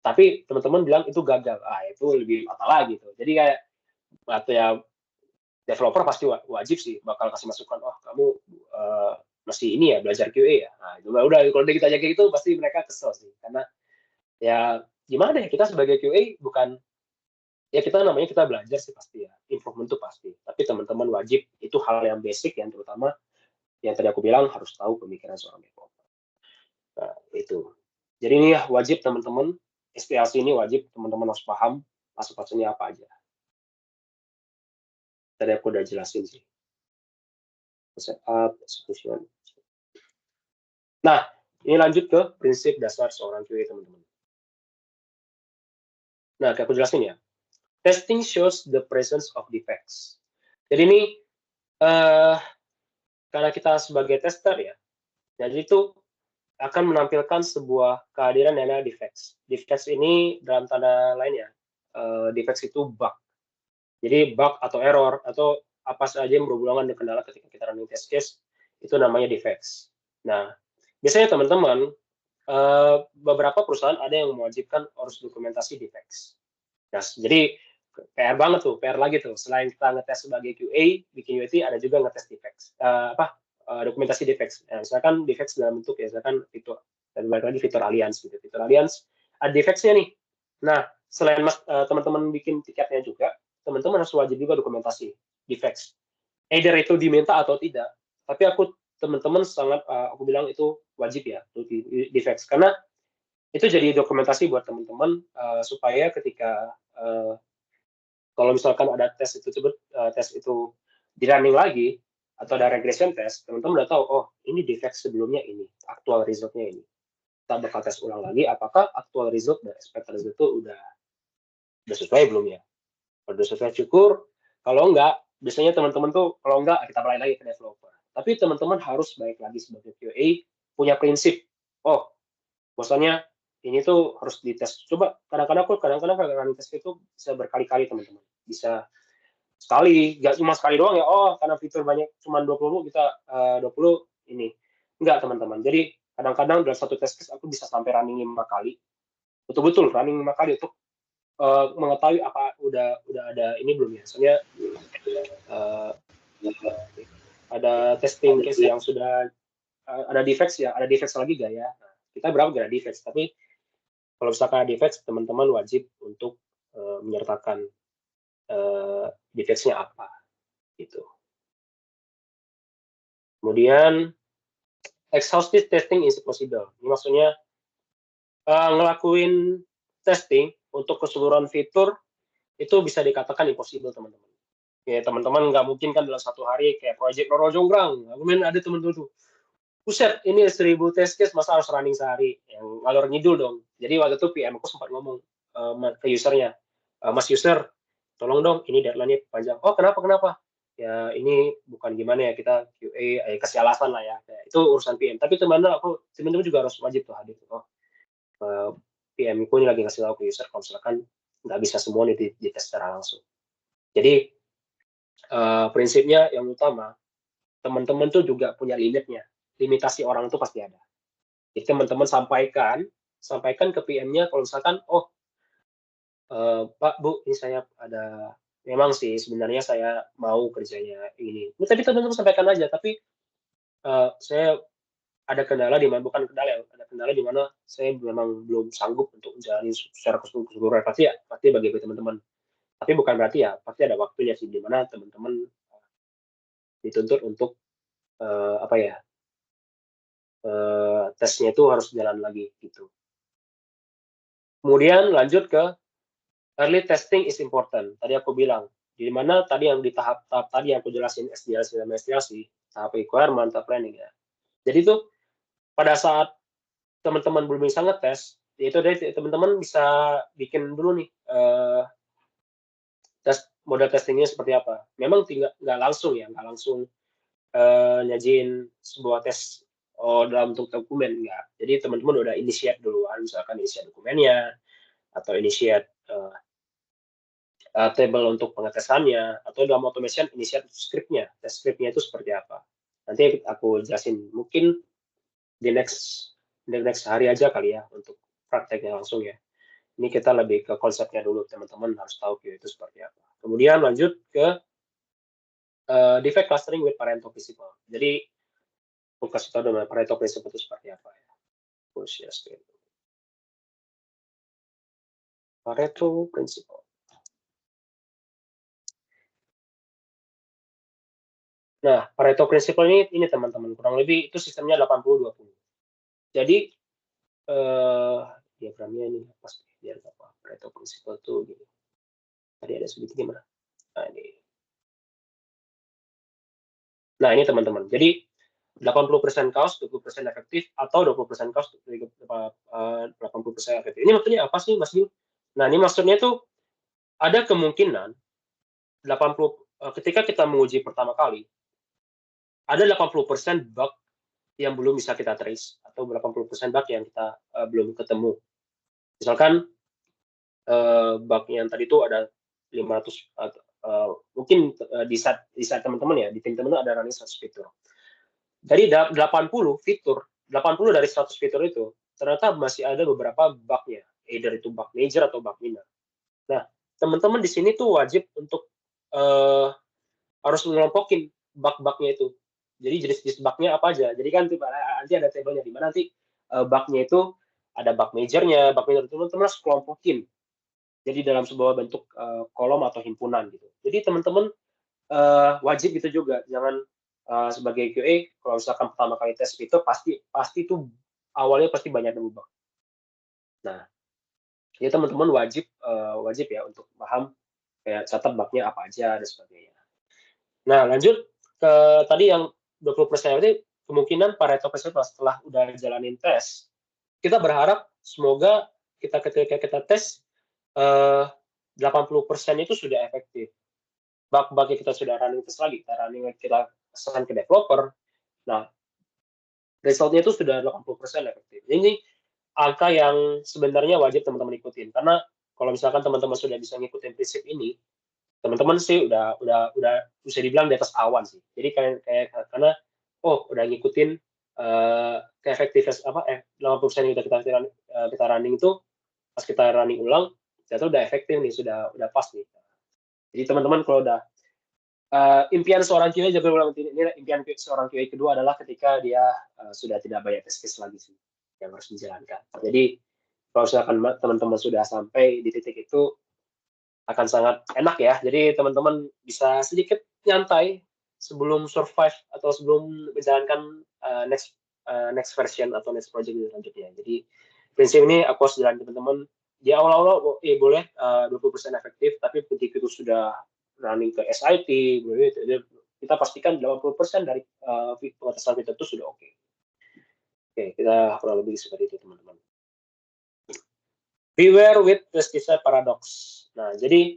Tapi teman-teman bilang itu gagal. Itu lebih fatal lagi gitu. Jadi kayak atau ya developer pasti wajib sih bakal kasih masukan, kamu mesti ini ya belajar QA ya. Nah, udah kalau kita kayak gitu pasti mereka kesel sih karena Ya gimana ya, kita sebagai QA bukan, ya kita namanya kita belajar sih pasti ya, improvement tuh pasti. Tapi teman-teman wajib, itu hal yang basic yang terutama yang tadi aku bilang harus tahu pemikiran seorang developer. Nah, itu. Jadi ini ya wajib teman-teman, SPLC ini wajib teman-teman harus paham masuk-masuknya apa aja. Tadi aku udah jelasin sih. Setup, execution. Nah, ini lanjut ke prinsip dasar seorang QA teman-teman. Nah, kayak aku jelasin ya. Testing shows the presence of defects. Jadi ini karena kita sebagai tester ya, jadi itu akan menampilkan sebuah kehadiran yang namanya defects. Defects ini dalam tanda lain ya, defects itu bug. Jadi bug atau error atau apa saja yang berhubungan dengan kendala ketika kita running test case, itu namanya defects. Nah, biasanya teman-teman, beberapa perusahaan ada yang mewajibkan harus dokumentasi defects. Nah, jadi PR banget tuh, PR lagi tuh. Selain kita ngetes sebagai QA, bikin UAT, ada juga ngetes defects. Dokumentasi defects. Nah, misalkan defects dalam bentuk ya, misalkan fitur, dan balik lagi fitur Allianz gitu. Fitur Allianz ada defects-nya nih. Nah, selain teman-teman bikin tiketnya juga, teman-teman harus wajib juga dokumentasi defects. Either itu diminta atau tidak. Tapi teman-teman sangat, aku bilang itu wajib ya, defects. Karena itu jadi dokumentasi buat teman-teman supaya ketika kalau misalkan ada tes itu di running lagi atau ada regression test, teman-teman udah tahu, oh ini defect sebelumnya ini, aktual resultnya ini. Kita bakal tes ulang lagi, apakah aktual result dan expected result itu udah sesuai belum ya? Kalau udah sesuai syukur, kalau enggak, biasanya teman-teman tuh kalau enggak kita balik lagi ke developer. Tapi teman-teman harus balik lagi sebagai QA punya prinsip. Oh, bahwasanya ini tuh harus dites. Coba kadang-kadang kalau running test itu bisa berkali-kali teman-teman. Bisa sekali, nggak cuma sekali doang ya. Oh, karena fitur banyak cuma 20 kita 20 ini. Enggak, teman-teman. Jadi kadang-kadang dalam satu test case aku bisa sampai running 5 kali. Betul-betul running 5 kali untuk mengetahui apa udah ada ini belum ya. Soalnya uh, ada testing case yang sudah ada defects ya, ada defects lagi gak ya? Nah, kita berapa gak ada defects, tapi kalau misalkan ada defects, teman-teman wajib untuk menyertakan defects-nya apa, gitu. Kemudian exhaustive testing is possible. Ini maksudnya ngelakuin testing untuk keseluruhan fitur itu bisa dikatakan impossible, teman-teman. Ya teman-teman nggak mungkin kan dalam satu hari kayak project Roro Jonggrang. Kemudian ada teman-teman tuh, buset ini 1000 test case masa harus running sehari, yang ngalor ngidul dong. Jadi waktu itu PM aku sempat ngomong ke usernya, Mas user, tolong dong ini deadline-nya panjang. Oh kenapa? Ya ini bukan gimana ya, kita QA kasih alasan lah ya. Itu urusan PM. Tapi teman-teman juga harus wajib tuh hadir. Oh PM ku ini lagi ngasih tahu ke user kalau misalkan nggak bisa semua nih dites secara langsung. Jadi prinsipnya yang utama, teman-teman tuh juga punya limitnya. Limitasi orang tuh pasti ada. Jadi teman-teman sampaikan ke PM-nya kalau misalkan, oh Pak, Bu, ini saya ada, memang sih sebenarnya saya mau kerjanya ini. Tapi teman-teman sampaikan aja, tapi saya ada kendala di mana, bukan kendala ya, ada kendala di mana saya memang belum sanggup untuk menjalani secara keseluruhan, pasti bagi teman-teman. Tapi bukan berarti ya, pasti ada waktunya sih di mana teman-teman dituntut untuk apa ya, tesnya itu harus jalan lagi gitu. Kemudian lanjut ke early testing is important. Tadi aku bilang, di mana tadi yang di tahap-tahap tadi yang aku jelasin, SDLC dan SDLC, tahap requirement, tahap planning ya. Jadi itu pada saat teman-teman belum bisa ngetes, itu dari teman-teman bisa bikin dulu nih model testingnya seperti apa. Memang nggak langsung ya, nggak langsung nyajin sebuah tes dalam bentuk dokumen, enggak. Jadi teman-teman udah initiate duluan, misalkan initiate dokumennya atau initiate table untuk pengetesannya, atau dalam automation initiate scriptnya, tes scriptnya itu seperti apa. Nanti aku jelasin mungkin di next hari aja kali ya untuk prakteknya langsung ya. Ini kita lebih ke konsepnya dulu, teman-teman harus tahu itu seperti apa. Kemudian lanjut ke defect clustering with Pareto principle. Jadi aku kasih tahu dengan Pareto principle itu seperti apa ya. Push ya screen. Pareto Principle. Nah, Pareto Principle ini teman-teman, kurang lebih itu sistemnya 80-20. Jadi, diagramnya ini pas biar apa, Pareto Principle tuh gini. Tadi ada sedikit gimana? Nah, ini teman-teman. Jadi 80% kaos, 20% efektif, atau 20% kaos, 80% efektif. Ini maksudnya apa sih, Mas Yu? Nah, ini maksudnya tuh ada kemungkinan 80 ketika kita menguji pertama kali, ada 80% bug yang belum bisa kita trace atau 80% bug yang kita belum ketemu. Misalkan bug yang tadi itu ada 500 mungkin di saat teman-teman ya, di tim teman-teman ada running 100 fitur. Dari 80 fitur, 80 dari 100 fitur itu ternyata masih ada beberapa bug-nya, either itu bug major atau bug minor. Nah, teman-teman di sini tuh wajib untuk harus mengelompokin bug-bugnya itu. Jadi jenis-jenis bug-nya apa aja. Jadi kan nanti ada tabelnya di mana nanti bug-nya itu ada bug major-nya, bug minor, teman-teman harus kelompokin. Jadi dalam sebuah bentuk kolom atau himpunan gitu. Jadi teman-teman wajib itu juga, jangan sebagai QA kalau misalkan pertama kali tes fitur pasti itu awalnya pasti banyak nemu bug. Nah, jadi teman-teman wajib ya untuk paham kayak catat bugnya apa aja dan sebagainya. Nah, lanjut ke tadi yang 20% itu kemungkinan Pareto Principle setelah udah jalanin tes, kita berharap semoga ketika kita tes 80% itu sudah efektif. Bug-bug yang kita sudah running tes lagi, kita assign ke developer. Nah, resultnya itu sudah 80% efektif. Ini angka yang sebenarnya wajib teman-teman ikutin, karena kalau misalkan teman-teman sudah bisa ngikutin prinsip ini, teman-teman sih udah bisa dibilang di atas awan sih. Jadi kayak karena udah ngikutin keefektifan 80% yang kita running itu pas kita running ulang ternyata udah efektif nih, udah pas nih. Jadi teman-teman kalau udah impian seorang QA juga ulang ini impian seorang QA kedua adalah ketika dia sudah tidak banyak test case lagi sih yang harus dijalankan. Jadi kalau misalkan teman-teman sudah sampai di titik itu akan sangat enak ya. Jadi teman-teman bisa sedikit nyantai sebelum survive atau sebelum menjalankan next version atau next project selanjutnya. Jadi prinsip ini aku harus jalan teman-teman di awal-awal boleh 20% efektif, tapi begitu itu sudah running ke SIT, kita pastikan 80% dari pengatasan fitur itu sudah oke. Oke, kita kurang lebih seperti itu teman-teman. Beware with pesticide paradox. Nah, jadi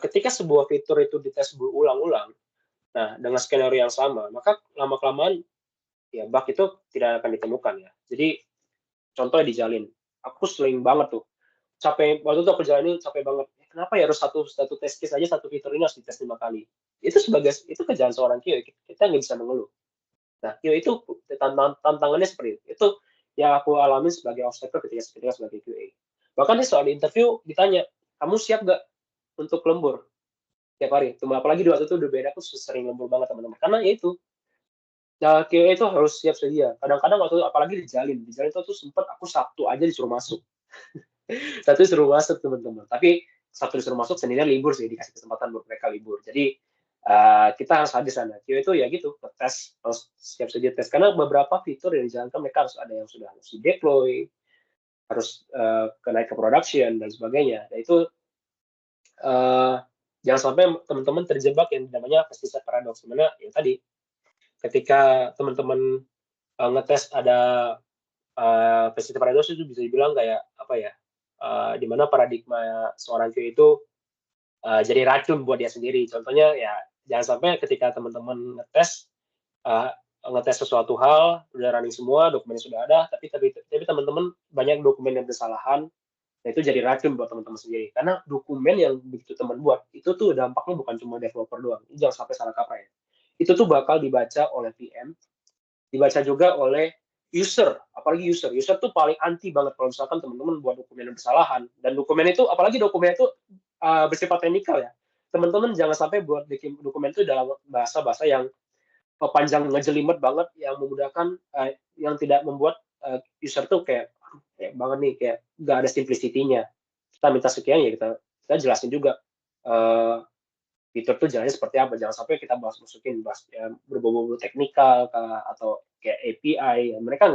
ketika sebuah fitur itu dites berulang-ulang, nah dengan skenario yang sama, maka lama-kelamaan ya bug itu tidak akan ditemukan ya. Jadi contohnya dijalin, aku sering banget tuh capek waktu itu aku jalanin capek banget. Kenapa ya harus satu test case aja satu fitur ini harus dites 5 kali? Itu kerjaan seorang QA, kita nggak bisa mengeluh. Nah, QA itu tantangannya seperti itu. Itu yang aku alami sebagai obstacle ketika sebagai QA. Bahkan di soal interview ditanya, kamu siap nggak untuk lembur tiap hari? Apalagi di waktu itu udah beda, aku sering lembur banget teman-teman. Karena ya itu, QA itu harus siap sedia. Kadang-kadang waktu apalagi dijalin itu tuh sempat aku Sabtu aja disuruh masuk. Sabtu disuruh masuk teman-teman. Tapi Sabtu disuruh masuk, Seninnya libur sih, dikasih kesempatan buat mereka libur. Jadi kita harus hadir sana. QA itu ya gitu, tes, harus siap sedia tes. Karena beberapa fitur yang dijalankan mereka harus ada yang sudah harus di deploy, harus naik ke production dan sebagainya. Nah itu jangan sampai teman-teman terjebak yang namanya pesticide paradox. Dimana yang tadi ketika teman-teman ngetes ada pesticide paradox itu bisa dibilang kayak apa ya? Dimana paradigma seorang QA itu jadi racun buat dia sendiri. Contohnya ya jangan sampai ketika teman-teman ngetes sesuatu hal udah running semua, dokumennya sudah ada, tapi teman-teman banyak dokumen yang bersalahan. Nah, itu jadi racun buat teman-teman sendiri. Karena dokumen yang begitu teman buat, itu tuh dampaknya bukan cuma developer doang. Ini jangan sampai salah kaprah ya. Itu tuh bakal dibaca oleh PM, dibaca juga oleh user, apalagi user. User tuh paling anti banget kalau misalkan teman-teman buat dokumen yang bersalahan. Dan dokumen itu, apalagi dokumen itu bersifat teknikal ya. Teman-teman jangan sampai buat bikin dokumen itu dalam bahasa-bahasa yang panjang ngejelimet banget, yang memudahkan, yang tidak membuat user tuh kayak banget nih, kayak nggak ada simplicity-nya. kita minta sekian ya kita jelasin juga fitur tuh jalannya seperti apa. Jangan sampai kita masukin ya, berbau-bau teknikal atau kayak API. Ya, mereka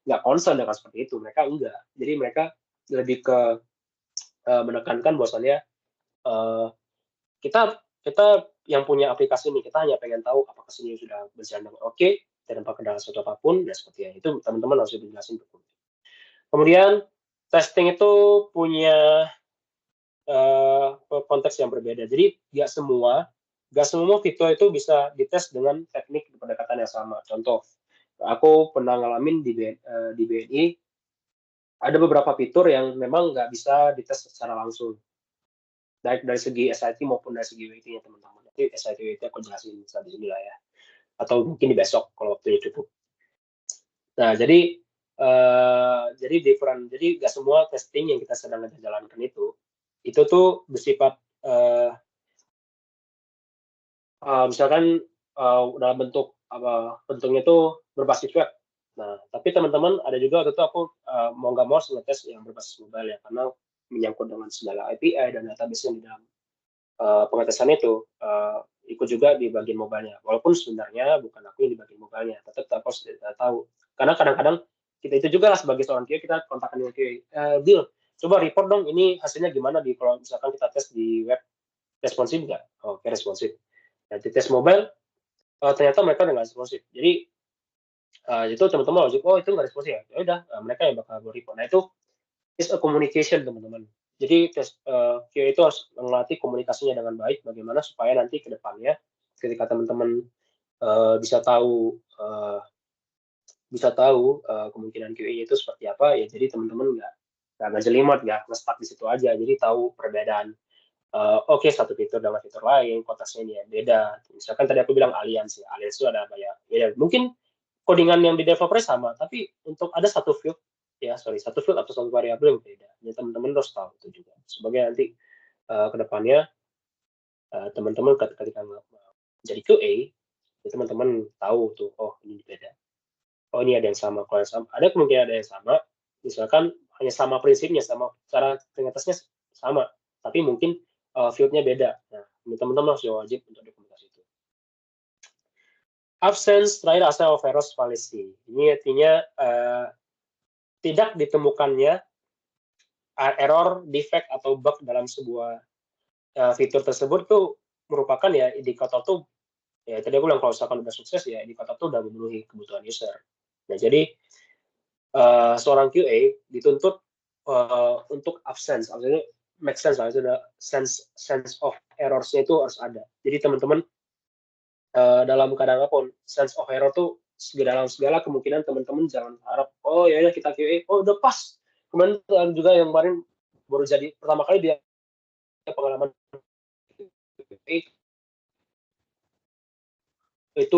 nggak concern dengan seperti itu. Mereka enggak. Jadi mereka lebih ke menekankan bahwasannya kita kita yang punya aplikasi ini kita hanya pengen tahu apakah sini sudah berjalan dengan oke dan tanpa kendala suatu apapun dan seperti itu teman-teman harus dijelasin. Kemudian testing itu punya konteks yang berbeda. Jadi nggak semua fitur itu bisa dites dengan teknik pendekatan yang sama. Contoh, aku pernah ngalamin di BNI ada beberapa fitur yang memang nggak bisa dites secara langsung, baik dari segi SIT maupun dari segi WT-nya teman-teman. Nanti SIT WT aku jelasin di sini lah ya, atau mungkin di besok kalau waktunya cukup. Nah, jadi different. Jadi nggak semua testing yang kita sedang jalankan itu tuh bersifat misalkan dalam bentuknya itu berbasis web. Nah, tapi teman-teman ada juga waktu itu aku mau nggak mau ngetes yang berbasis mobile ya, karena menyangkut dengan segala API dan database yang di dalam pengetesan itu ikut juga di bagian mobile-nya. Walaupun sebenarnya bukan aku yang di bagian mobile-nya, tetap aku harus tahu. Karena kadang-kadang kita itu juga lah sebagai seorang QA kita kontakkan dengan QA, Bill, coba report dong ini hasilnya gimana kalau misalkan kita tes di web, responsif nggak? Oke, responsif. Nah, di tes mobile ternyata mereka nggak responsif. Jadi itu teman-teman wajib, oh itu nggak responsif ya, ya udah mereka yang bakal report. Nah itu is a communication teman-teman. Jadi QA itu harus melatih komunikasinya dengan baik, bagaimana supaya nanti ke depannya ketika teman-teman bisa tahu kemungkinan QA itu seperti apa ya, jadi teman-teman nggak jelimet, nggak nge-stuck di situ aja, jadi tahu perbedaan. Oke, satu fitur dengan fitur lain, konteksnya ini ya beda. Misalkan tadi aku bilang alias ya, alias itu ada banyak ya, mungkin codingan yang di developer sama, tapi untuk ada satu field atau satu variabel yang beda. Jadi teman-teman harus tahu itu juga. Sebagai nanti ke depannya teman-teman ketika jadi QA, ya teman-teman tahu tuh, oh ini beda. Oh ini ada yang sama. Kalau yang sama, ada kemungkinan ada yang sama. Misalkan hanya sama prinsipnya, sama cara pengetasnya sama, tapi mungkin field-nya beda. Nah, teman-teman harus wajib untuk dokumentasi itu. Absence terakhir asal of errors fallacy. Ini artinya tidak ditemukannya error, defect atau bug dalam sebuah fitur tersebut tuh merupakan ya indikator tuh ya tadi aku bilang kalau misalkan udah sukses ya indikator tuh udah memenuhi kebutuhan user. Nah jadi seorang QA dituntut untuk absence, artinya make sense lah, itu ada sense of errors-nya itu harus ada. Jadi teman-teman dalam keadaan apapun sense of error tuh dalam segala kemungkinan teman-teman jangan harap oh ya kita QA oh udah pas. Kemarin juga yang kemarin baru jadi pertama kali dia pengalaman itu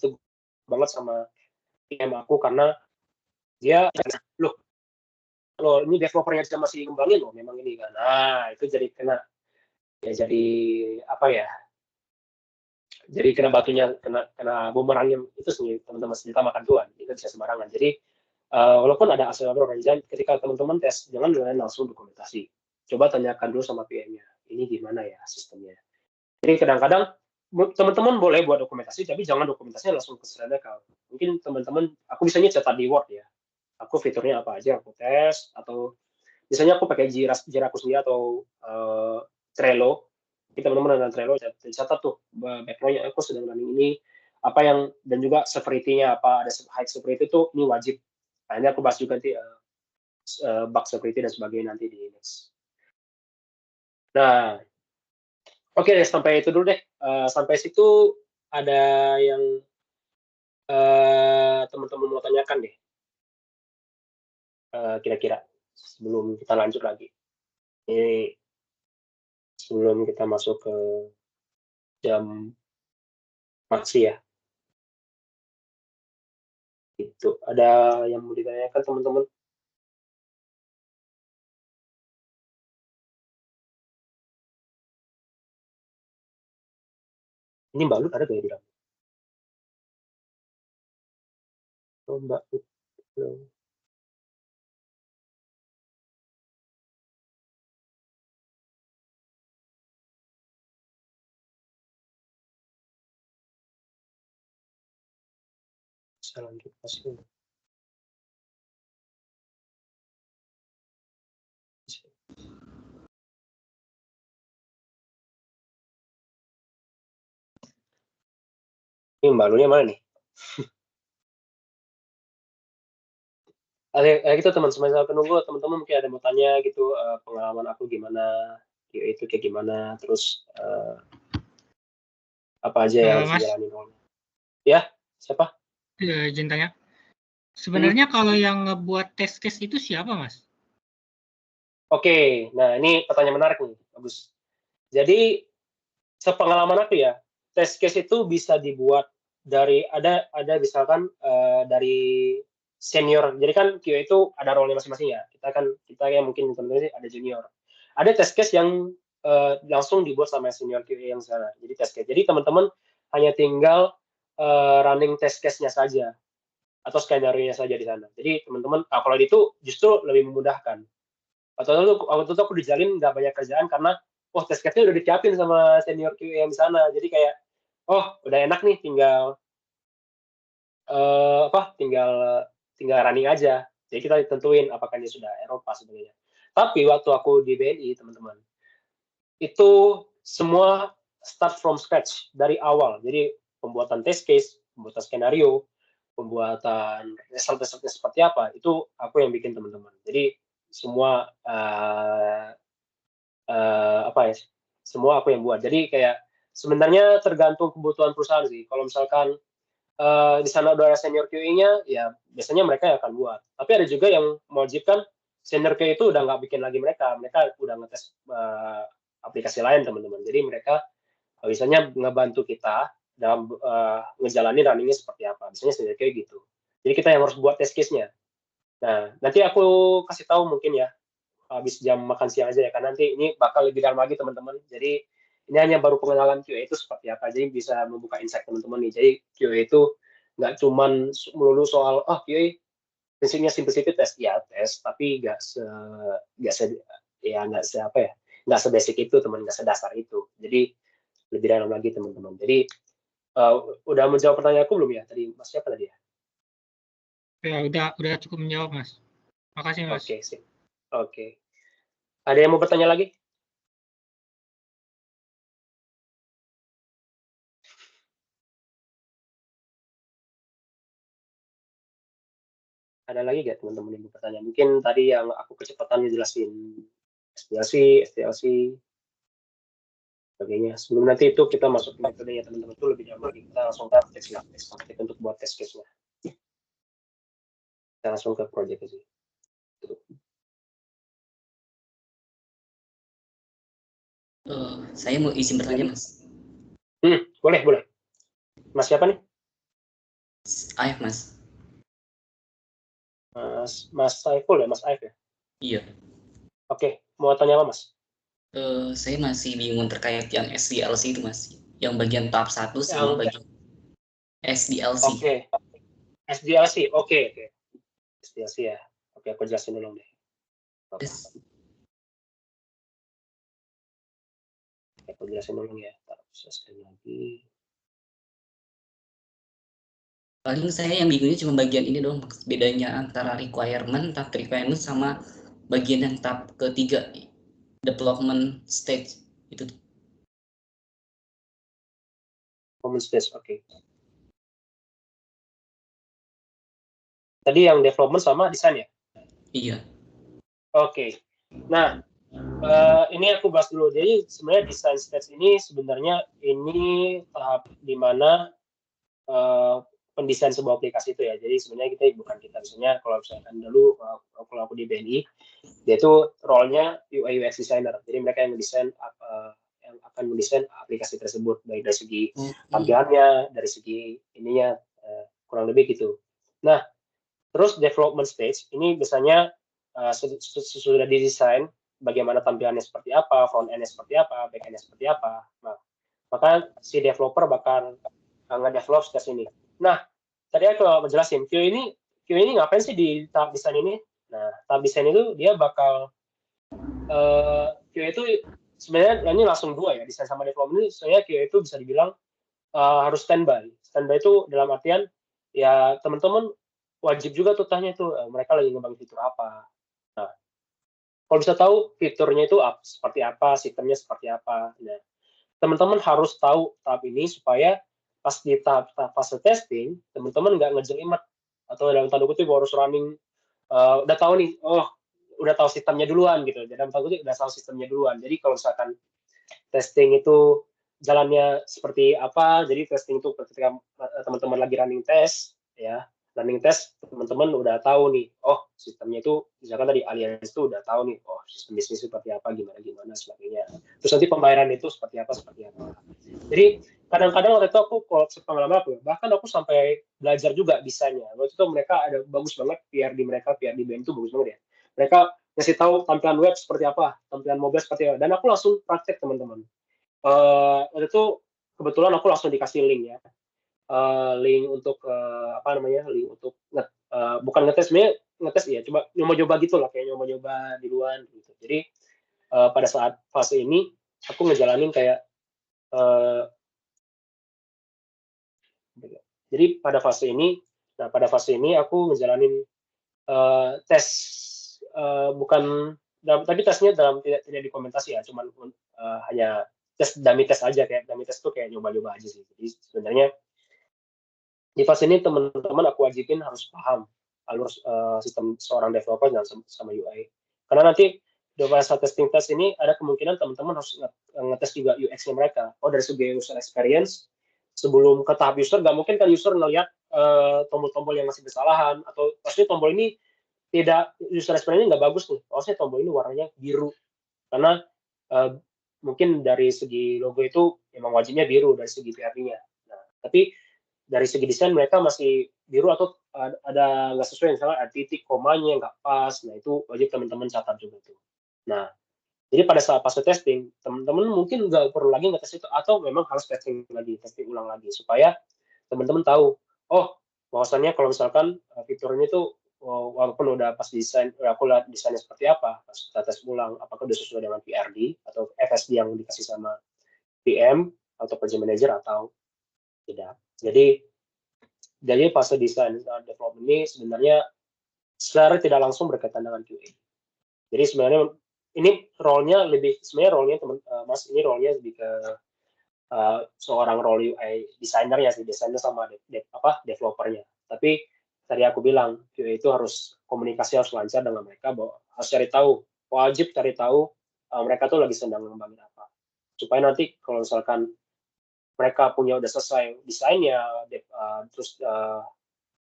itu banget sama PM aku karena dia loh ini developernya masih kembangin loh memang ini kan. Nah itu jadi kena ya jadi apa ya, jadi kena batunya, kena bumerangnya itu sendiri teman-teman, senjata makan tuan itu bisa sembarangan. Jadi walaupun ada akselerator dan ketika teman-teman tes jangan langsung dokumentasi, coba tanyakan dulu sama PM-nya ini gimana ya sistemnya. Jadi kadang-kadang teman-teman boleh buat dokumentasi tapi jangan dokumentasinya langsung ke Srenekal. Mungkin teman-teman aku bisanya catat di Word ya, aku fiturnya apa aja aku tes, atau misalnya aku pakai Jira aku sendiri atau Trello. Kita teman-teman dengan Trello catat tuh backlog-nya aku sedang running ini apa yang, dan juga severity-nya apa, ada high severity itu ini wajib. Nah, ini aku bahas juga nanti bug severity dan sebagainya nanti di next. Nah, oke deh, sampai itu dulu deh. Sampai situ ada yang teman-teman mau tanyakan deh, kira-kira sebelum kita lanjut lagi. Ini sebelum kita masuk ke jam maksi ya. Itu ada yang mau ditanyakan teman-teman? Ini Mbak Lut ada gak ya di dalam? Oh, Mbak Lut. Bisa lanjut masih. Ini Mbak Lunya mana nih? Ada gitu teman, sambil penunggu teman-teman mungkin ada mau tanya gitu, pengalaman aku gimana, itu kayak gimana, terus apa aja yang harus Mas, dijalanin role. Ya, siapa? izin tanya. Sebenarnya kalau yang ngebuat test case itu siapa, Mas? Oke, nah ini pertanyaan menarik nih, bagus. Jadi sepengalaman aku ya, test case itu bisa dibuat dari ada misalkan dari senior. Jadi kan QA itu ada role masing-masing ya. Kita yang mungkin teman-teman ada junior. Ada test case yang langsung dibuat sama senior QA yang sana. Jadi test case. Jadi teman-teman hanya tinggal running test case-nya saja atau skenario-nya saja di sana. Jadi teman-teman, kalau itu justru lebih memudahkan. Waktu itu aku dijalin nggak banyak kerjaan karena test case-nya udah disiapin sama senior QA yang di sana. Jadi kayak udah enak nih tinggal tinggal running aja. Jadi kita tentuin apakah dia sudah Eropa sebenarnya. Tapi waktu aku di BNI teman-teman, itu semua start from scratch dari awal. Jadi pembuatan test case, pembuatan skenario, pembuatan result-resultnya seperti apa, itu aku yang bikin teman-teman. Jadi semua semua aku yang buat. Jadi kayak sebenarnya tergantung kebutuhan perusahaan sih. Kalau misalkan di sana udah ada senior QA-nya, ya biasanya mereka yang akan buat. Tapi ada juga yang mewajibkan senior QA itu udah nggak bikin lagi mereka udah ngetes aplikasi lain teman-teman. Jadi mereka biasanya ngebantu kita dalam ngejalanin runningnya seperti apa. Biasanya senior QA gitu. Jadi kita yang harus buat test case-nya. Nah, nanti aku kasih tahu mungkin ya habis jam makan siang aja ya, karena nanti ini bakal lebih dalam lagi teman-teman. Jadi ini hanya baru pengenalan QA itu seperti apa, jadi bisa membuka insight teman-teman nih. Jadi QA itu nggak cuman melulu soal QA prinsipnya simplicity test, ya tes, tapi nggak sebasic itu teman, nggak sedasar itu. Jadi lebih dalam lagi teman-teman. Jadi udah menjawab pertanyaanku belum ya tadi Mas, siapa tadi ya? Ya udah cukup menjawab, Mas. Makasih, Mas. Oke, sip. Oke. Ada yang mau bertanya lagi? Ada lagi nggak teman-teman yang mau bertanya? Mungkin tadi yang aku kecepatan jelasin SDLC, sebagainya. Sebelum nanti itu kita masuk ke metodenya teman-teman itu lebih jauh lagi. Kita langsung praktek untuk buat test case-nya. Kita langsung ke project aja. Saya mau izin bertanya, Mas. Boleh. Mas siapa nih? Aif, Mas. Mas Saiful ya, Mas Aif ya? Iya. Oke, mau tanya apa, Mas? Saya masih bingung terkait yang SDLC itu, Mas. Yang bagian tahap 1 sama bagian SDLC. Oke. SDLC, oke. SDLC ya. Oke, aku jelasin dulu deh. Aku jelasin dulu ya. Sekali lagi. Paling saya yang bingungnya cuma bagian ini dong, bedanya antara requirement, tahap requirement sama bagian yang tahap ketiga, development stage itu. Development stage, oke. Tadi yang development sama desain ya? Iya. Oke. Nah, ini aku bahas dulu. Jadi sebenarnya design stage ini sebenarnya ini tahap di mana pendesain sebuah aplikasi itu ya. Jadi sebenarnya misalnya kalau misalkan dulu kalau aku di BNI, dia itu role-nya UI UX designer. Jadi mereka yang mendesain yang akan mendesain aplikasi tersebut baik dari segi tampilannya, dari segi ininya kurang lebih gitu. Nah, terus development stage ini biasanya sudah didesain bagaimana tampilannya seperti apa, front end-nya seperti apa, back end-nya seperti apa. Nah, maka si developer bakal nge-develop stage ini. Nah, tadi aku menjelasin QA ini ngapain sih di tahap desain ini? Nah, tahap desain itu dia bakal QA itu sebenarnya ini langsung dua ya, desain sama development ini. Soalnya QA itu bisa dibilang harus standby. Standby itu dalam artian ya teman-teman wajib juga tuh tanya tuh mereka lagi ngembangin fitur apa. Nah, kalau bisa tahu fiturnya itu seperti apa, sistemnya seperti apa. Nah, teman-teman harus tahu tahap ini supaya pas di tahap fase testing, teman-teman nggak ngejelimet atau dalam tanda kutip harus running, udah tahu nih, oh udah tahu sistemnya duluan gitu. Dalam tanda kutip udah tahu sistemnya duluan. Jadi kalau misalkan testing itu jalannya seperti apa, jadi testing itu ketika teman-teman lagi running test, ya running test teman-teman udah tahu nih, oh sistemnya itu misalkan tadi Allianz itu udah tahu nih, oh sistem bisnis seperti apa, gimana sebagainya. Terus nanti pembayaran itu seperti apa. Jadi kadang-kadang waktu itu aku kalau pengalaman aku, bahkan aku sampai belajar juga desainnya. Waktu itu mereka ada bagus banget PRD mereka, PRD BM itu bagus banget ya. Mereka ngasih tahu tampilan web seperti apa, tampilan mobile seperti apa, dan aku langsung praktek teman-teman. Waktu itu kebetulan aku langsung dikasih link ya, link untuk link untuk bukan ngetes, sebenarnya ngetes ya, coba nyoba-nyoba gitu lah, kayak nyoba-nyoba di luar gitu. Jadi pada saat fase ini aku ngejalanin kayak jadi pada fase ini aku ngejalanin tes, bukan tapi tesnya tidak dokumentasi ya, cuman hanya dummy test aja, kayak dummy test tuh kayak nyoba-nyoba aja sih. Jadi sebenarnya di fase ini teman-teman aku wajibin harus paham alur sistem seorang developer dan sama UI. Karena nanti di fase testing test ini ada kemungkinan teman-teman harus ngetes juga UX-nya mereka. Oh, dari segi user experience, sebelum ke tahap user, nggak mungkin kan user ngelihat tombol-tombol yang masih kesalahan, atau pasti tombol ini tidak, user experience-nya nggak bagus nih. Pasti tombol ini warnanya biru. Karena mungkin dari segi logo itu memang wajibnya biru dari segi PRD-nya. Nah, tapi dari segi desain mereka masih biru atau ada nggak sesuai, misalnya ada titik komanya nggak pas. Nah, itu wajib teman-teman catat juga tuh. Nah, jadi pada saat fase testing, teman-teman mungkin nggak perlu lagi ngetes itu, atau memang harus testing ulang lagi, supaya teman-teman tahu, oh bahwasannya kalau misalkan fiturnya itu walaupun udah pas desain, aku lihat desainnya seperti apa, pas kita tes ulang, apakah udah sesuai dengan PRD atau FSD yang dikasih sama PM atau project manager atau tidak. Jadi fase desain development ini sebenarnya secara tidak langsung berkaitan dengan QA. Jadi sebenarnya ini role-nya teman Mas, ini role-nya lebih ke seorang role UI designer ya sih, desainer sama developernya. Tapi tadi aku bilang QA itu harus komunikasi harus lancar dengan mereka, bahwa harus wajib cari tahu mereka tuh lagi sedang ngembangin apa, supaya nanti kalau misalkan mereka punya udah selesai desainnya, terus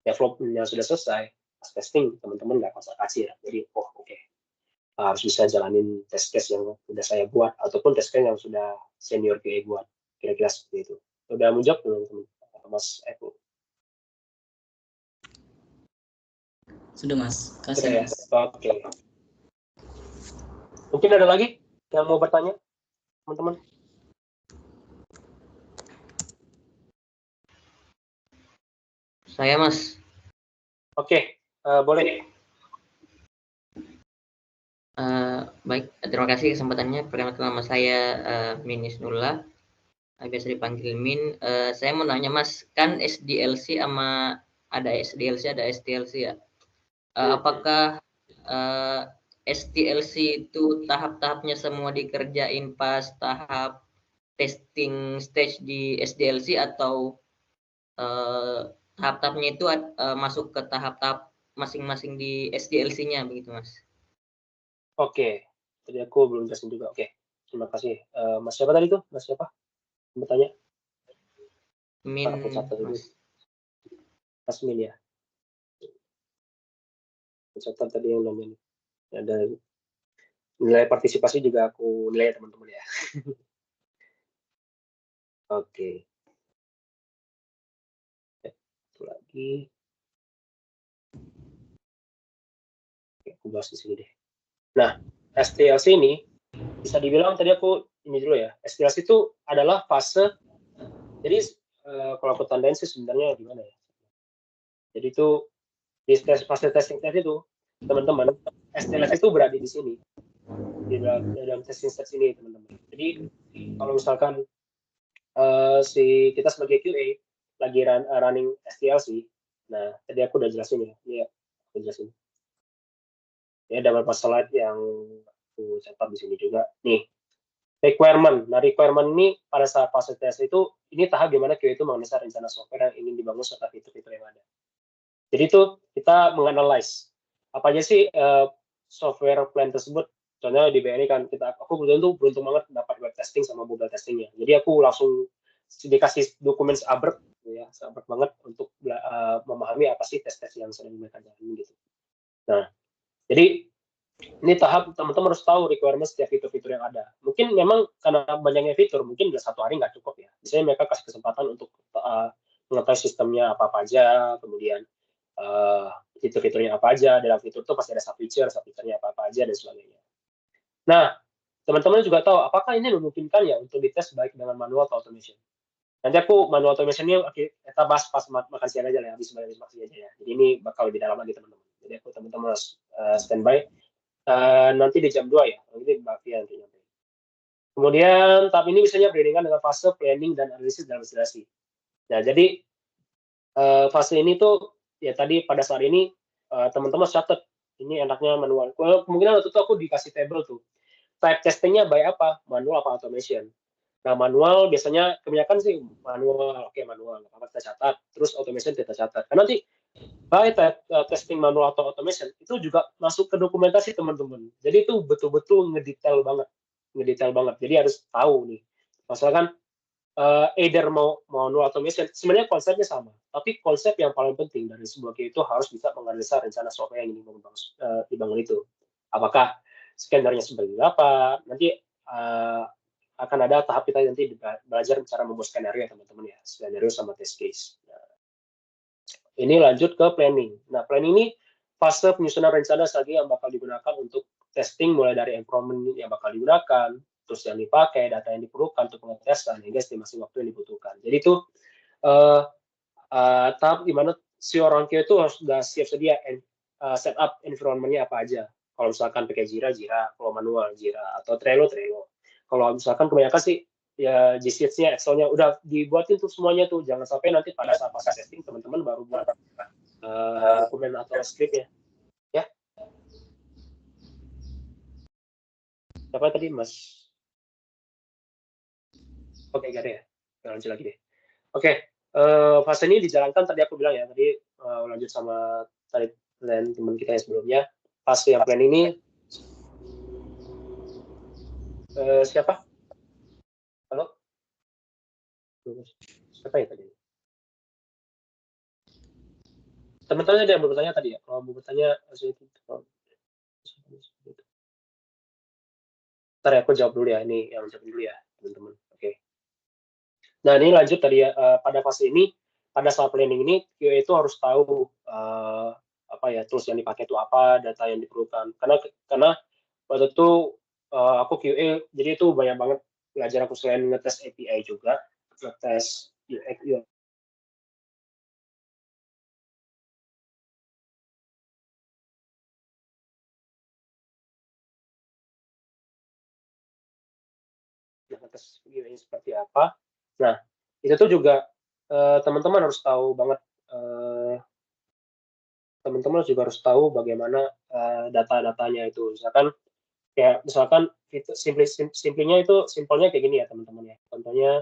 development-nya sudah selesai, pas testing teman-teman nggak pasang kasih ya. Jadi oke. Harus bisa jalanin test case yang sudah saya buat, ataupun test case yang sudah senior QA buat, kira-kira seperti itu. Udah menjawab belum Mas Eko? Sudah Mas, kasih Sudah ya? Mas. Oke. Mungkin ada lagi yang mau bertanya, teman-teman? Saya Mas. Oke, boleh. Baik, terima kasih kesempatannya. Perkenalkan nama saya Minis Nula, biasa dipanggil Min. Saya mau nanya Mas, kan SDLC sama ada SDLC, ada STLC ya. Apakah STLC itu tahap-tahapnya semua dikerjain pas tahap testing stage di SDLC, atau tahap-tahapnya itu masuk ke tahap-tahap masing-masing di SDLC-nya begitu Mas? Oke, tadi aku belum jelasin juga. Oke, terima kasih. Mas siapa tadi tuh? Mas siapa? Bertanya? Min, Mas. Mas Min ya. Catat tadi yang namanya. Ada nilai partisipasi juga aku nilai teman-teman ya. Oke. Satu lagi. Oke, aku bahas di sini deh. Nah, STLC ini bisa dibilang tadi aku ini dulu ya. STLC itu adalah fase. Jadi kalau aku tandain sih sebenarnya gimana ya? Jadi itu di fase testing test itu, teman-teman, STLC itu berada di sini. Di dalam testing stage ini, teman-teman. Jadi kalau misalkan kita sebagai QA lagi running STLC, Nah, tadi aku udah jelasin ya. Iya, aku jelasin. Ya, ada beberapa slide yang aku catat di sini juga. Nih, requirement. Nah, requirement ini pada saat fase tes itu, ini tahap gimana QA itu menganalisa rencana software yang ingin dibangun serta fitur-fitur yang ada. Jadi itu kita menganalize apa aja sih software plan tersebut. Contohnya di BNI kan aku beruntung banget dapat web testing sama mobile testingnya. Jadi aku langsung dikasih dokumen seabrek ya, seabrek banget untuk memahami apa sih tes-tes yang sedang mereka jalani gitu. Nah, jadi ini tahap teman-teman harus tahu requirement setiap fitur-fitur yang ada. Mungkin memang karena banyaknya fitur, mungkin nggak 1 hari nggak cukup ya. Misalnya mereka kasih kesempatan untuk mengetahui sistemnya apa aja, kemudian fitur-fiturnya apa aja, dalam fitur itu pasti ada sub-feature-nya apa aja, dan sebagainya. Nah, teman-teman juga tahu apakah ini memungkinkan ya untuk dites baik dengan manual atau automation. Nanti aku manual automation ini kita bahas pas makan siang aja lah, habis makan aja ya. Jadi ini bakal lebih dalam lagi teman-teman. Jadi aku teman-teman harus standby. Nanti di jam 2 ya, nanti Mbak Fia nanti nyampe. Kemudian tahap ini misalnya beriringan dengan fase planning dan analisis dalam instalasi. Nah, jadi fase ini tuh ya tadi pada saat ini teman-teman catat ini enaknya manual. Kemungkinan waktu itu aku dikasih table tuh. Type testingnya by apa? Manual apa automation? Nah, manual biasanya kebanyakan sih manual, oke manual, apa kita catat. Terus automation kita catat. Karena nanti by testing manual atau automation itu juga masuk ke dokumentasi teman-teman. Jadi itu betul-betul ngedetail banget. Jadi harus tahu nih. Misalkan either mau manual automation, sebenarnya konsepnya sama. Tapi konsep yang paling penting dari sebuah QA itu harus bisa menganalisa rencana software yang ingin dibangun itu. Apakah scannernya seperti apa? Nanti akan ada tahap kita nanti belajar cara membuat skenario teman-teman ya, skenario sama test case. Nah, ini lanjut ke planning. Nah, planning ini fase penyusunan rencana strategi yang bakal digunakan untuk testing, mulai dari environment yang bakal digunakan, terus yang dipakai, data yang diperlukan untuk pengetesan, hingga estimasi waktu yang dibutuhkan. Jadi itu tahap di mana si orang QA itu harus sudah siap sedia setup environment-nya apa aja. Kalau misalkan pakai Jira, kalau manual Jira, atau Trello. Kalau misalkan kebanyakan sih ya G Sheets-nya, Excel-nya udah dibuatin tuh semuanya tuh. Jangan sampai nanti pada saat pas testing teman-teman baru buat dokumen atau script ya. Siapa tadi Mas? Oke, gak ada ya. Lanjut lagi deh. Oke, fase ini dijalankan tadi aku bilang ya, tadi lanjut sama tadi plan teman kita yang sebelumnya. Fase yang plan ini siapa? Halo? Siapa ya tadi? Teman-teman ada yang bertanya tadi ya? Kalau mau bertanya, ntar ya, aku jawab dulu ya. Ini yang jawab dulu ya, teman-teman. Oke. Nah, ini lanjut tadi ya. Pada fase ini, pada saat planning ini, QA itu harus tahu apa ya, tools yang dipakai itu apa, data yang diperlukan. Karena waktu itu aku QA, jadi itu banyak banget belajar aku selain ngetes API juga, ngetes UX, ngetes UX seperti apa. Nah, itu tuh juga teman-teman harus tahu banget, teman-teman juga harus tahu bagaimana data-datanya itu. Misalkan itu simpelnya kayak gini ya teman-teman ya. Contohnya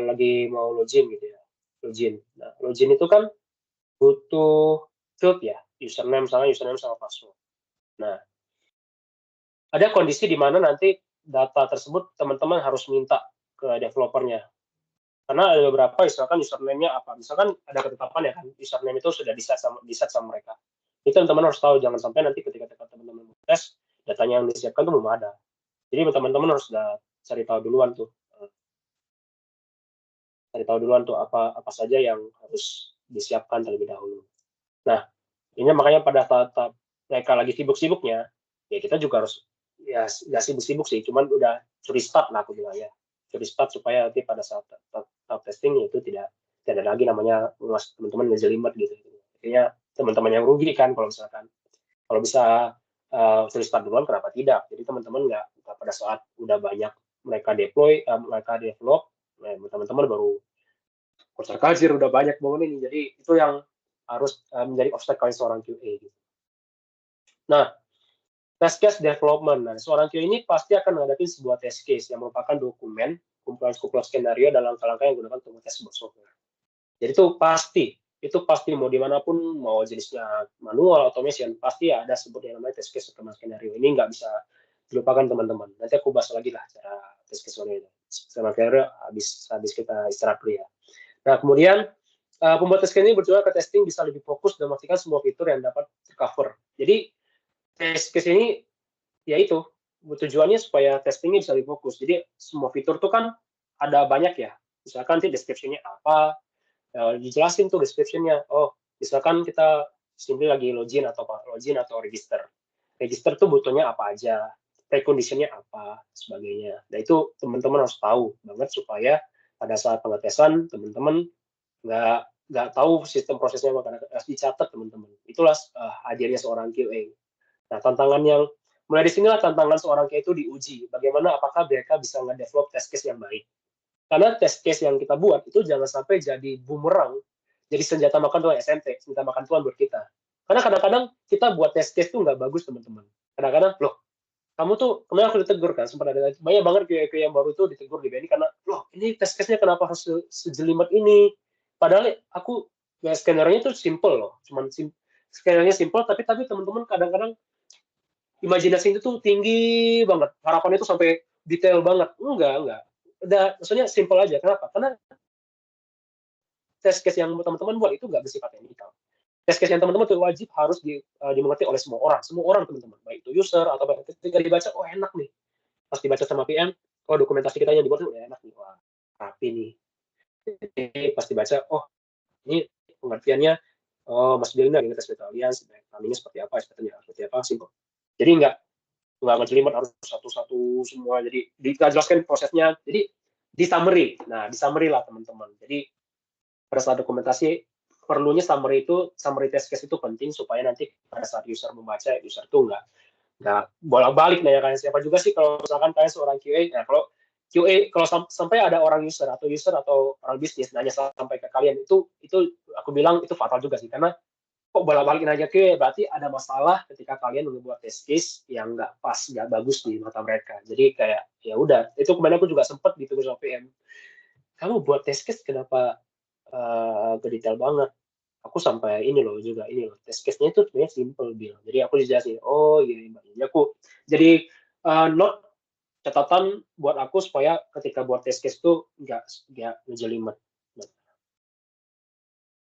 lagi mau login gitu ya, login. Nah, login itu kan butuh field ya, username sama password. Nah, ada kondisi di mana nanti data tersebut teman-teman harus minta ke developernya. Karena ada beberapa, misalkan username-nya apa, misalkan ada ketetapan ya kan, username itu sudah di-set sama mereka. Itu teman-teman harus tahu, jangan sampai nanti ketika teman-teman tes, datanya yang disiapkan itu belum ada. Jadi teman-teman harus sudah cari tahu duluan tuh apa saja yang harus disiapkan terlebih dahulu. Nah, ini makanya pada saat mereka lagi sibuk-sibuknya, ya kita juga harus ya nggak sibuk-sibuk sih, cuman udah curi start lah aku bilang ya, curi start supaya nanti pada saat testing itu tidak lagi namanya teman-teman ngejelimet gitu. Akhirnya teman-teman yang rugi kan kalau bisa curi start duluan, kenapa tidak? Jadi teman-teman nggak pada saat udah banyak mereka deploy, mereka develop, teman-teman baru kocar kacir udah banyak bangun ini. Jadi itu yang harus menjadi obstacle seorang QA gitu. Nah, test case development. Nah, seorang QA ini pasti akan menghadapi sebuah test case yang merupakan dokumen kumpulan skenario dan langkah-langkah yang digunakan untuk tes sebuah software. Jadi itu pasti mau dimanapun, mau jenisnya manual, automation, pasti ada sebut yang namanya test case sama skenario. Ini nggak bisa dilupakan teman-teman. Nanti aku bahas lagi lah cara test case sama skenario habis kita istirahat dulu ya. Nah, kemudian pembuat test case ini bertujuan ke testing bisa lebih fokus dan memastikan semua fitur yang dapat tercover. Jadi test case ini yaitu tujuannya supaya testingnya bisa lebih fokus. Jadi semua fitur itu kan ada banyak ya. Misalkan nanti description-nya apa, dijelasin tuh description-nya. Oh, misalkan kita simply lagi login atau register. Register tuh butuhnya apa aja, precondition-nya apa, sebagainya. Nah, itu teman-teman harus tahu banget supaya pada saat pengetesan teman-teman nggak tahu sistem prosesnya, makanya harus dicatat teman-teman. Itulah hadirnya seorang QA. Nah, mulai di sinilah tantangan seorang QA itu diuji. Bagaimana apakah mereka bisa nge-develop test case yang baik. Karena test case yang kita buat itu jangan sampai jadi bumerang, jadi senjata makan tuan SMT, senjata makan tuan buat kita. Karena kadang-kadang kita buat test case itu nggak bagus, teman-teman. Kadang-kadang, loh, kamu tuh, kemarin aku ditegur kan, sempat ada banyak banget QA yang baru tuh ditegur di BNI karena, loh, ini test case-nya kenapa harus sejelimet ini? Padahal aku, ya skenario-nya tuh simple loh, skenario-nya simple, tapi teman-teman kadang-kadang imajinasi itu tuh tinggi banget, harapannya itu sampai detail banget. Enggak. Maksudnya simple aja. Kenapa? Karena test case yang teman-teman buat itu nggak bersifat technical. Test case yang teman-teman tuh wajib harus dimengerti oleh semua orang teman-teman, baik itu user atau ketika dibaca, oh enak nih. Pas dibaca sama PM, oh dokumentasi kita yang dibuat tuh enak nih, wah rapi nih. Jadi pas dibaca, oh ini pengertiannya, oh Mas Bilna ini tes alliance, timingnya seperti apa, simple. Jadi nggak ngejelimet harus satu-satu semua. Jadi dijelaskan prosesnya. Jadi di summary. Nah, di summary lah teman-teman. Jadi pada saat dokumentasi perlunya summary test case itu penting supaya nanti pada saat user membaca, user tuh nggak bolak-balik nanya kalian siapa juga sih kalau misalkan kalian seorang QA. Nah, kalau QA kalau sampai ada orang user atau orang bisnis nanya sampai ke kalian, itu aku bilang itu fatal juga sih, karena kok bolak-balik nanya QA, berarti ada masalah ketika kalian membuat test case yang nggak pas, nggak bagus di mata mereka. Jadi kayak ya udah, itu kemarin aku juga sempat gitu sama PM, kamu buat test case kenapa ke detail banget. Aku sampai ini loh, test case-nya itu sebenarnya simple bilang. Jadi aku dijelasin, oh iya, jadi aku jadi note catatan buat aku supaya ketika buat test case itu nggak ngejelimet.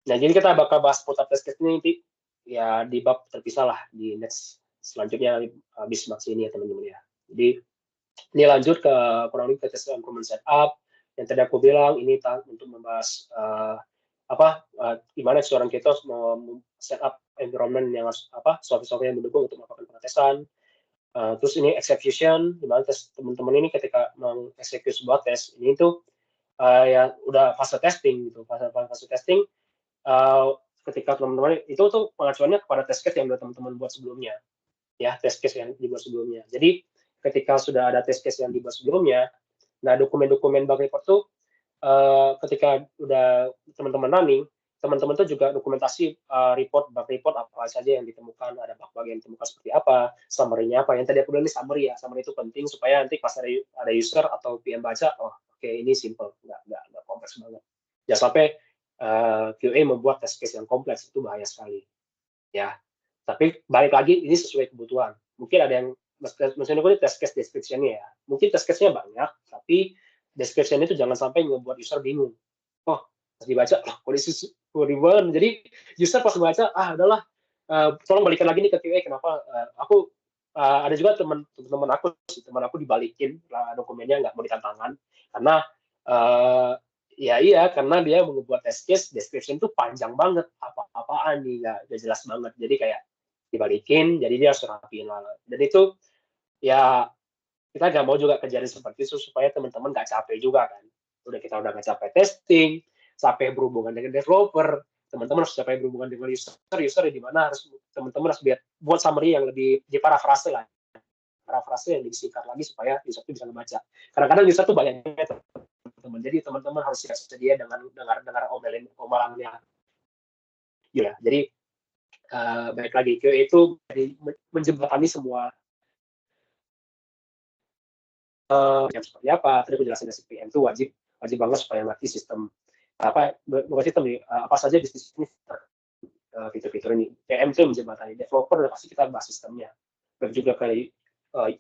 Nah, jadi kita bakal bahas putar test case ini nanti ya di bab terpisah lah di next selanjutnya habis maksi ini ya teman-teman ya. Jadi ini lanjut ke kurang lebih ke test improvement setup yang tadi aku bilang ini untuk membahas gimana seorang kita setup environment yang software yang mendukung untuk melakukan pengetesan. Terus ini execution, di mana teman-teman ini ketika mengeksekusi sebuah tes ini tuh ya udah fase testing gitu, fase testing. Ketika teman-teman itu tuh pengacuannya kepada test case yang udah teman-teman buat sebelumnya, ya test case yang dibuat sebelumnya. Jadi ketika sudah ada test case yang dibuat sebelumnya, nah dokumen-dokumen bug report tuh ketika udah teman-teman running, teman-teman tuh juga dokumentasi bug report apa saja yang ditemukan, ada bug-bug yang ditemukan seperti apa, summary-nya apa. Yang tadi aku bilang ini summary ya, summary itu penting supaya nanti pas ada user atau PM baca, oh oke, ini simple, nggak kompleks banget. Jangan sampai QA membuat test case yang kompleks, itu bahaya sekali ya. Tapi balik lagi ini sesuai kebutuhan. Mungkin ada yang maksudnya ini test case description-nya ya, mungkin test case-nya banyak, tapi description itu jangan sampai membuat user bingung. Oh pas dibaca kondisi ribuan, jadi user pas membaca adalah tolong balikan lagi nih ke QA kenapa aku ada juga teman aku dibalikin dokumennya, nggak mau ditantangan karena iya karena dia membuat test case description itu panjang banget, apa-apaan nih nggak jelas banget, jadi kayak dibalikin, jadi dia harus rapiin lah. Dan itu ya kita nggak mau juga kejadian seperti itu supaya teman-teman nggak capek juga kan. Kita udah nggak capek testing, capek berhubungan dengan developer, teman-teman harus capek berhubungan dengan user di mana harus teman-teman harus buat summary yang lebih di parafrase yang lebih singkat lagi supaya user itu bisa membaca. Kadang-kadang user tuh banyak teman-teman, jadi teman-teman harus siap sedia dengan dengar omelannya ya. Jadi baik lagi QA itu menjembatani semua yang seperti apa. Tadi aku jelasin dari PM itu wajib banget supaya ngerti sistem bukan sistem nih, apa saja bisnis ini fitur-fitur ini. PM itu menjembatani, developer pasti kita bahas sistemnya. Dan juga kayak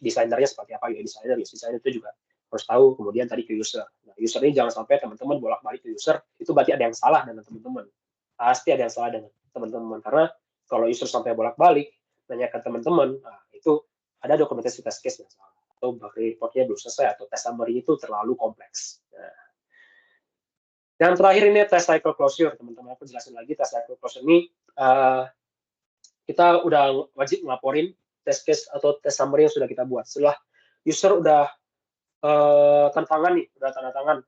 desainernya seperti apa, ya desainer itu juga harus tahu. Kemudian tadi ke user. Nah, user ini jangan sampai teman-teman bolak-balik ke user, itu berarti ada yang salah dengan teman-teman. Pasti ada yang salah dengan teman-teman, karena kalau user sampai bolak-balik nanyakan teman-teman, nah, itu ada dokumentasi test case yang salah, atau bug reportnya belum selesai, atau test summary itu terlalu kompleks. Nah, yang terakhir ini test cycle closure, teman-teman. Aku jelasin lagi, test cycle closure ini kita udah wajib ngelaporin test case atau test summary yang sudah kita buat. Setelah user udah tanda tangan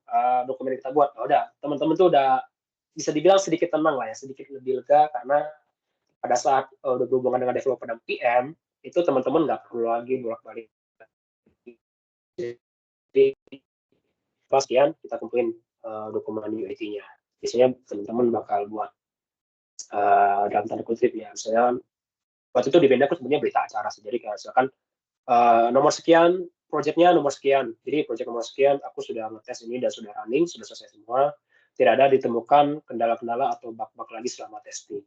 dokumen yang kita buat, udah teman-teman tuh udah bisa dibilang sedikit tenang lah ya, sedikit lebih lega, karena pada saat udah berhubungan dengan developer dan PM, itu teman-teman nggak perlu lagi bolak-balik. Jadi sekian kita kumpulin dokumen UAT-nya. Biasanya teman-teman bakal buat dalam tanda kutip ya, misalnya waktu itu di Benda aku sebenarnya berita acara sih. Jadi kayak misalkan nomor sekian, projectnya nomor sekian. Jadi project nomor sekian aku sudah ngetes ini dan sudah running, sudah selesai semua. Tidak ada ditemukan kendala-kendala atau bug-bug lagi selama testing.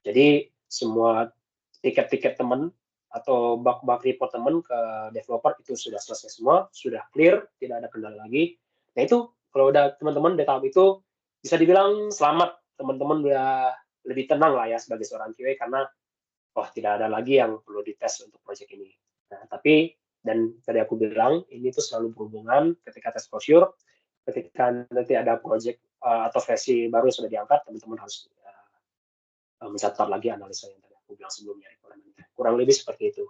Jadi semua tiket-tiket teman atau bug-bug report teman ke developer itu sudah selesai semua, sudah clear, tidak ada kendala lagi. Nah itu kalau udah teman-teman di tahap itu bisa dibilang selamat, teman-teman udah lebih tenang lah ya sebagai seorang QA, karena tidak ada lagi yang perlu dites untuk project ini. Nah, tapi dan tadi aku bilang ini tuh selalu berhubungan ketika tes closure, ketika nanti ada project atau versi baru yang sudah diangkat, teman-teman harus mencatat lagi analisa yang tadi aku bilang sebelumnya. Kurang lebih seperti itu.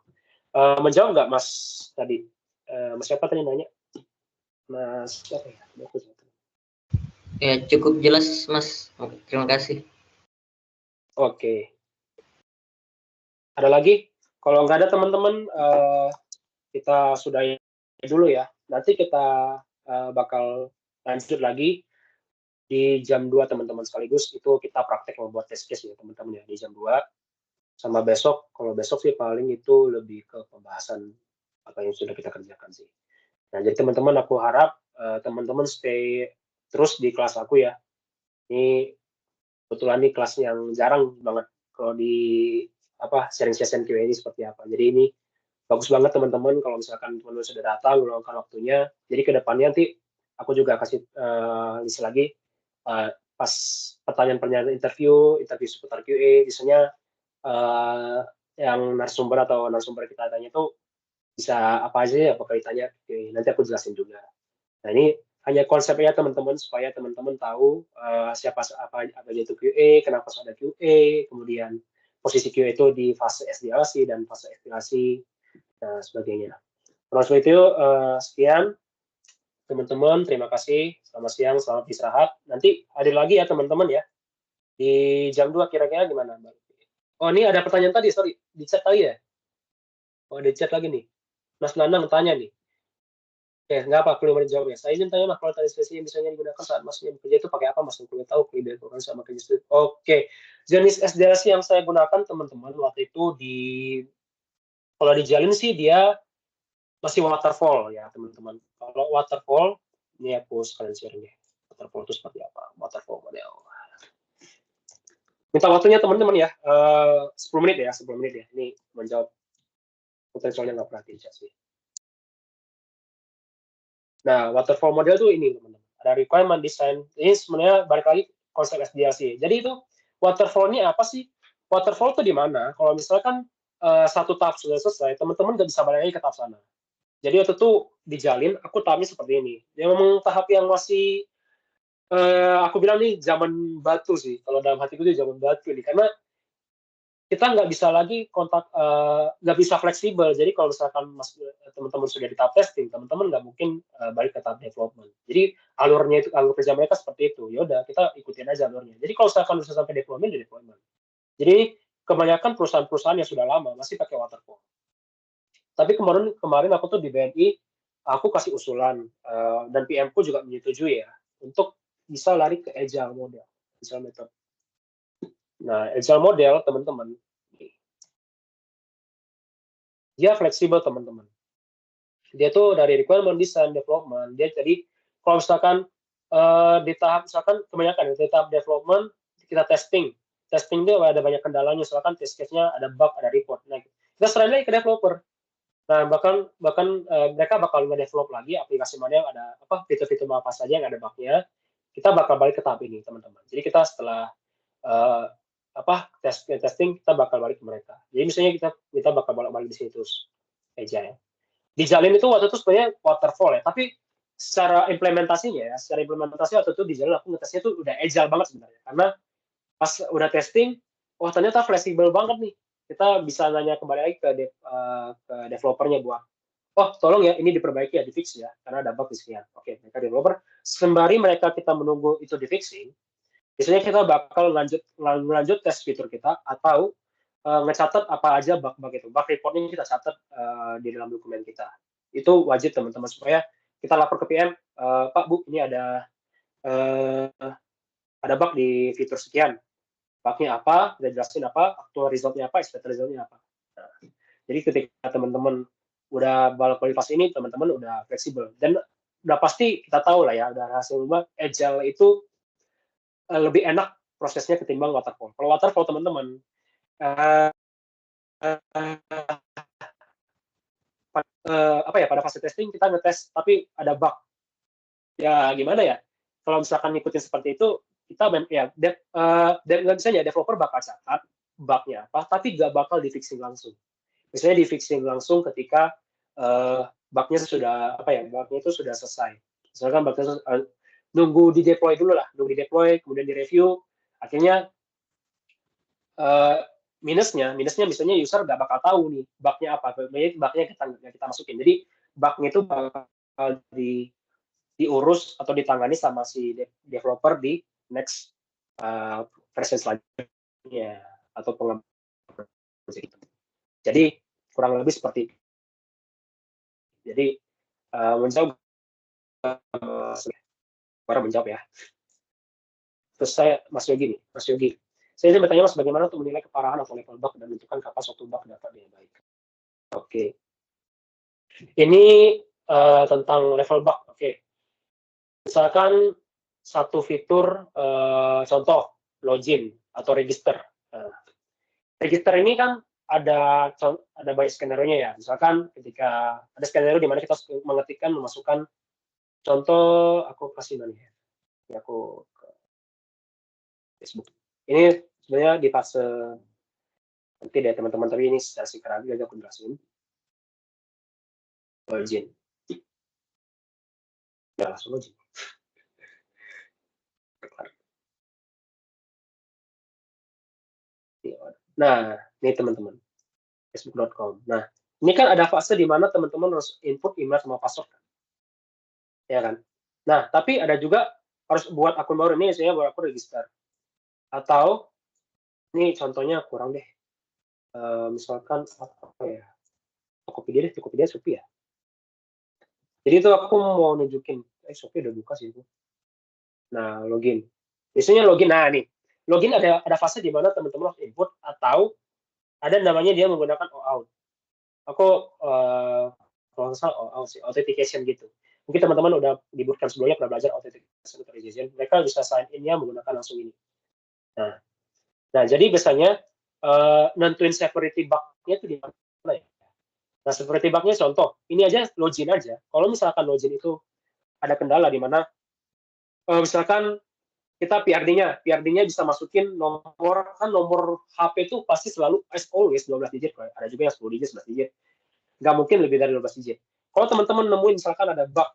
Menjawab nggak Mas tadi? Mas siapa tadi nanya? Mas siapa ya? Ya cukup jelas Mas. Terima kasih. Oke. Ada lagi? Kalau nggak ada teman-teman, kita sudahi dulu ya. Nanti kita bakal lanjut lagi di jam 2 teman-teman, sekaligus itu kita praktek membuat test case ya teman-teman ya di jam 2. Sama besok, kalau besok sih paling itu lebih ke pembahasan apa yang sudah kita kerjakan sih. Nah, jadi teman-teman aku harap teman-teman stay terus di kelas aku ya. Ini kebetulan nih kelas yang jarang banget kalau di sharing session Q&A ini seperti apa. Jadi ini bagus banget teman-teman kalau misalkan teman-teman sudah datang meluangkan waktunya. Jadi ke depannya nanti aku juga kasih list lagi pas pertanyaan-pertanyaan interview seputar QA, biasanya yang narasumber kita tanya itu bisa apa aja ya, apa kaitannya QA. Nanti aku jelasin juga. Nah, ini hanya konsepnya teman-teman supaya teman-teman tahu siapa apa itu QA, kenapa ada QA, kemudian posisi QA itu di fase SDLC dan fase eskalasi dan sebagainya. Terus itu sekian teman-teman, terima kasih. Selamat siang, selamat istirahat. Nanti hadir lagi ya teman-teman ya. Di jam 2 kira-kira gimana, Mbak? Oh, ini ada pertanyaan tadi, sorry. Di chat tadi ya? Oh, di chat lagi nih. Mas Nanang tanya nih. Oke, nggak apa, perlu menjawab ya. Saya izin tanya Mas, kalau tadi spesies yang biasanya digunakan saat Mas bekerja itu pakai apa Mas? Perlu tahu kelebihan sama kerja itu. Oke, jenis SDLC yang saya gunakan teman-teman waktu itu kalau di Jalin sih dia masih waterfall ya teman-teman. Kalau waterfall, ini aku sekalian share deh. Waterfall itu seperti apa? Waterfall model. Minta waktunya teman-teman ya, 10 menit ya, 10 menit ya. Ini menjawab potensialnya nggak perhatiin sih. Nah, waterfall model tuh ini teman-teman. Ada requirement design. Ini sebenarnya balik lagi konsep SDLC. Jadi itu waterfall ini apa sih? Waterfall itu di mana? Kalau misalkan satu tahap sudah selesai, teman-teman nggak bisa balik lagi ke tahap sana. Jadi waktu itu dijalin, aku tahapnya seperti ini. Ya memang tahap yang masih aku bilang nih zaman batu sih. Kalau dalam hatiku itu zaman batu nih, karena kita nggak bisa lagi kontak, nggak bisa fleksibel. Jadi kalau misalkan teman-teman sudah di tahap testing, teman-teman nggak mungkin balik ke tahap development. Jadi alur kerja mereka seperti itu. Ya udah, kita ikutin aja alurnya. Jadi kalau misalkan sudah sampai deployment, di deployment. Jadi kebanyakan perusahaan-perusahaan yang sudah lama masih pakai waterfall. Tapi kemarin aku tuh di BNI, aku kasih usulan dan PM ku juga menyetujui ya untuk bisa lari ke agile model, agile method. Nah, agile model, teman-teman, dia fleksibel, teman-teman. Dia tuh dari requirement, design, development. Dia jadi kalau misalkan di tahap misalkan kebanyakan di tahap development kita testing itu ada banyak kendalanya, misalkan test case-nya ada bug, ada report. Nah, kita serahin lagi ke developer. Nah, bahkan mereka bakal nge-develop lagi aplikasi mana yang ada apa fitur-fitur apa saja yang ada bug-nya. Kita bakal balik ke tahap ini, teman-teman. Jadi kita setelah testing, kita bakal balik ke mereka. Jadi misalnya kita bakal balik di situ terus aja ya. Di Jalin itu waktu itu sebenarnya waterfall ya, tapi secara implementasi waktu itu di Jalin aku ngetesnya tuh udah agile banget sebenarnya, karena pas udah testing, wah ternyata fleksibel banget nih, kita bisa nanya kembali lagi ke developernya buat, oh tolong ya ini diperbaiki ya, di fix ya, karena ada bug di sekian. Oke, mereka developer, sembari mereka kita menunggu itu di fixing, biasanya kita bakal lanjut tes fitur kita atau ngecatat apa aja bug-bug itu. Bug reportnya kita catat di dalam dokumen kita. Itu wajib teman-teman supaya kita lapor ke PM, Pak Bu, ini ada bug di fitur sekian. Bugnya apa? Kita jelasin apa? Actual resultnya apa? Expected resultnya apa? Nah, jadi ketika teman-teman udah balik fase ini, teman-teman udah fleksibel dan udah pasti kita tahu lah ya, udah hasil agile itu lebih enak prosesnya ketimbang waterfall. Kalau waterfall teman-teman pada fase testing kita ngetes tapi ada bug, ya gimana ya, kalau misalkan ngikutin seperti itu kita misalnya developer bakal catat bugnya apa tapi nggak bakal di fixing langsung. Misalnya di fixing langsung ketika bugnya itu sudah selesai. Misalkan bugnya nunggu di deploy dulu lah, kemudian di review, akhirnya minusnya misalnya user nggak bakal tahu nih bugnya apa, bugnya kita masukin. Jadi bugnya itu bakal diurus atau ditangani sama si developer di next versi selanjutnya atau pengembangan. Jadi kurang lebih seperti itu. Jadi menjawab ya. Terus Mas Yogi, saya ingin bertanya Mas, bagaimana untuk menilai keparahan atau level bug dan menentukan kapan suatu bug dapat diperbaiki? Oke. Ini tentang level bug. Oke. Misalkan satu fitur, contoh login atau register. Register ini kan ada banyak skenario-nya ya. Misalkan ketika ada skenario di mana kita memasukkan contoh, aku kasih mana ya? Ini aku ke Facebook. Ini sebenarnya di fase nanti deh teman-teman, tapi ini secara singkat aja aku jelasin. Login. Ya langsung login. Nah, ini teman-teman. Facebook.com. Nah, ini kan ada fase di mana teman-teman harus input email sama password. Ya kan? Nah, tapi ada juga harus buat akun baru. Ini saya buat akun register. Atau, ini contohnya kurang deh. Misalkan, apa ya? Tokopedia Shopee ya. Jadi itu aku mau nunjukin. Shopee udah buka sih itu. Nah, login. Biasanya login. Nah, nih. Login ada fase di mana teman-teman harus input atau ada namanya dia menggunakan OAuth. Aku kalau nggak salah OAuth sih, authentication gitu. Mungkin teman-teman udah dibuatkan sebelumnya pernah belajar authentication. Mereka bisa sign in-nya menggunakan langsung ini. Nah jadi biasanya nentuin severity bug-nya itu di mana ya? Nah severity bug-nya contoh, ini aja login aja. Kalau misalkan login itu ada kendala di mana misalkan kita PRD-nya bisa masukin nomor HP itu pasti selalu as always 12 digit, ada juga yang 10 digit, 11 digit. Nggak mungkin lebih dari 12 digit. Kalau teman-teman nemuin misalkan ada bug,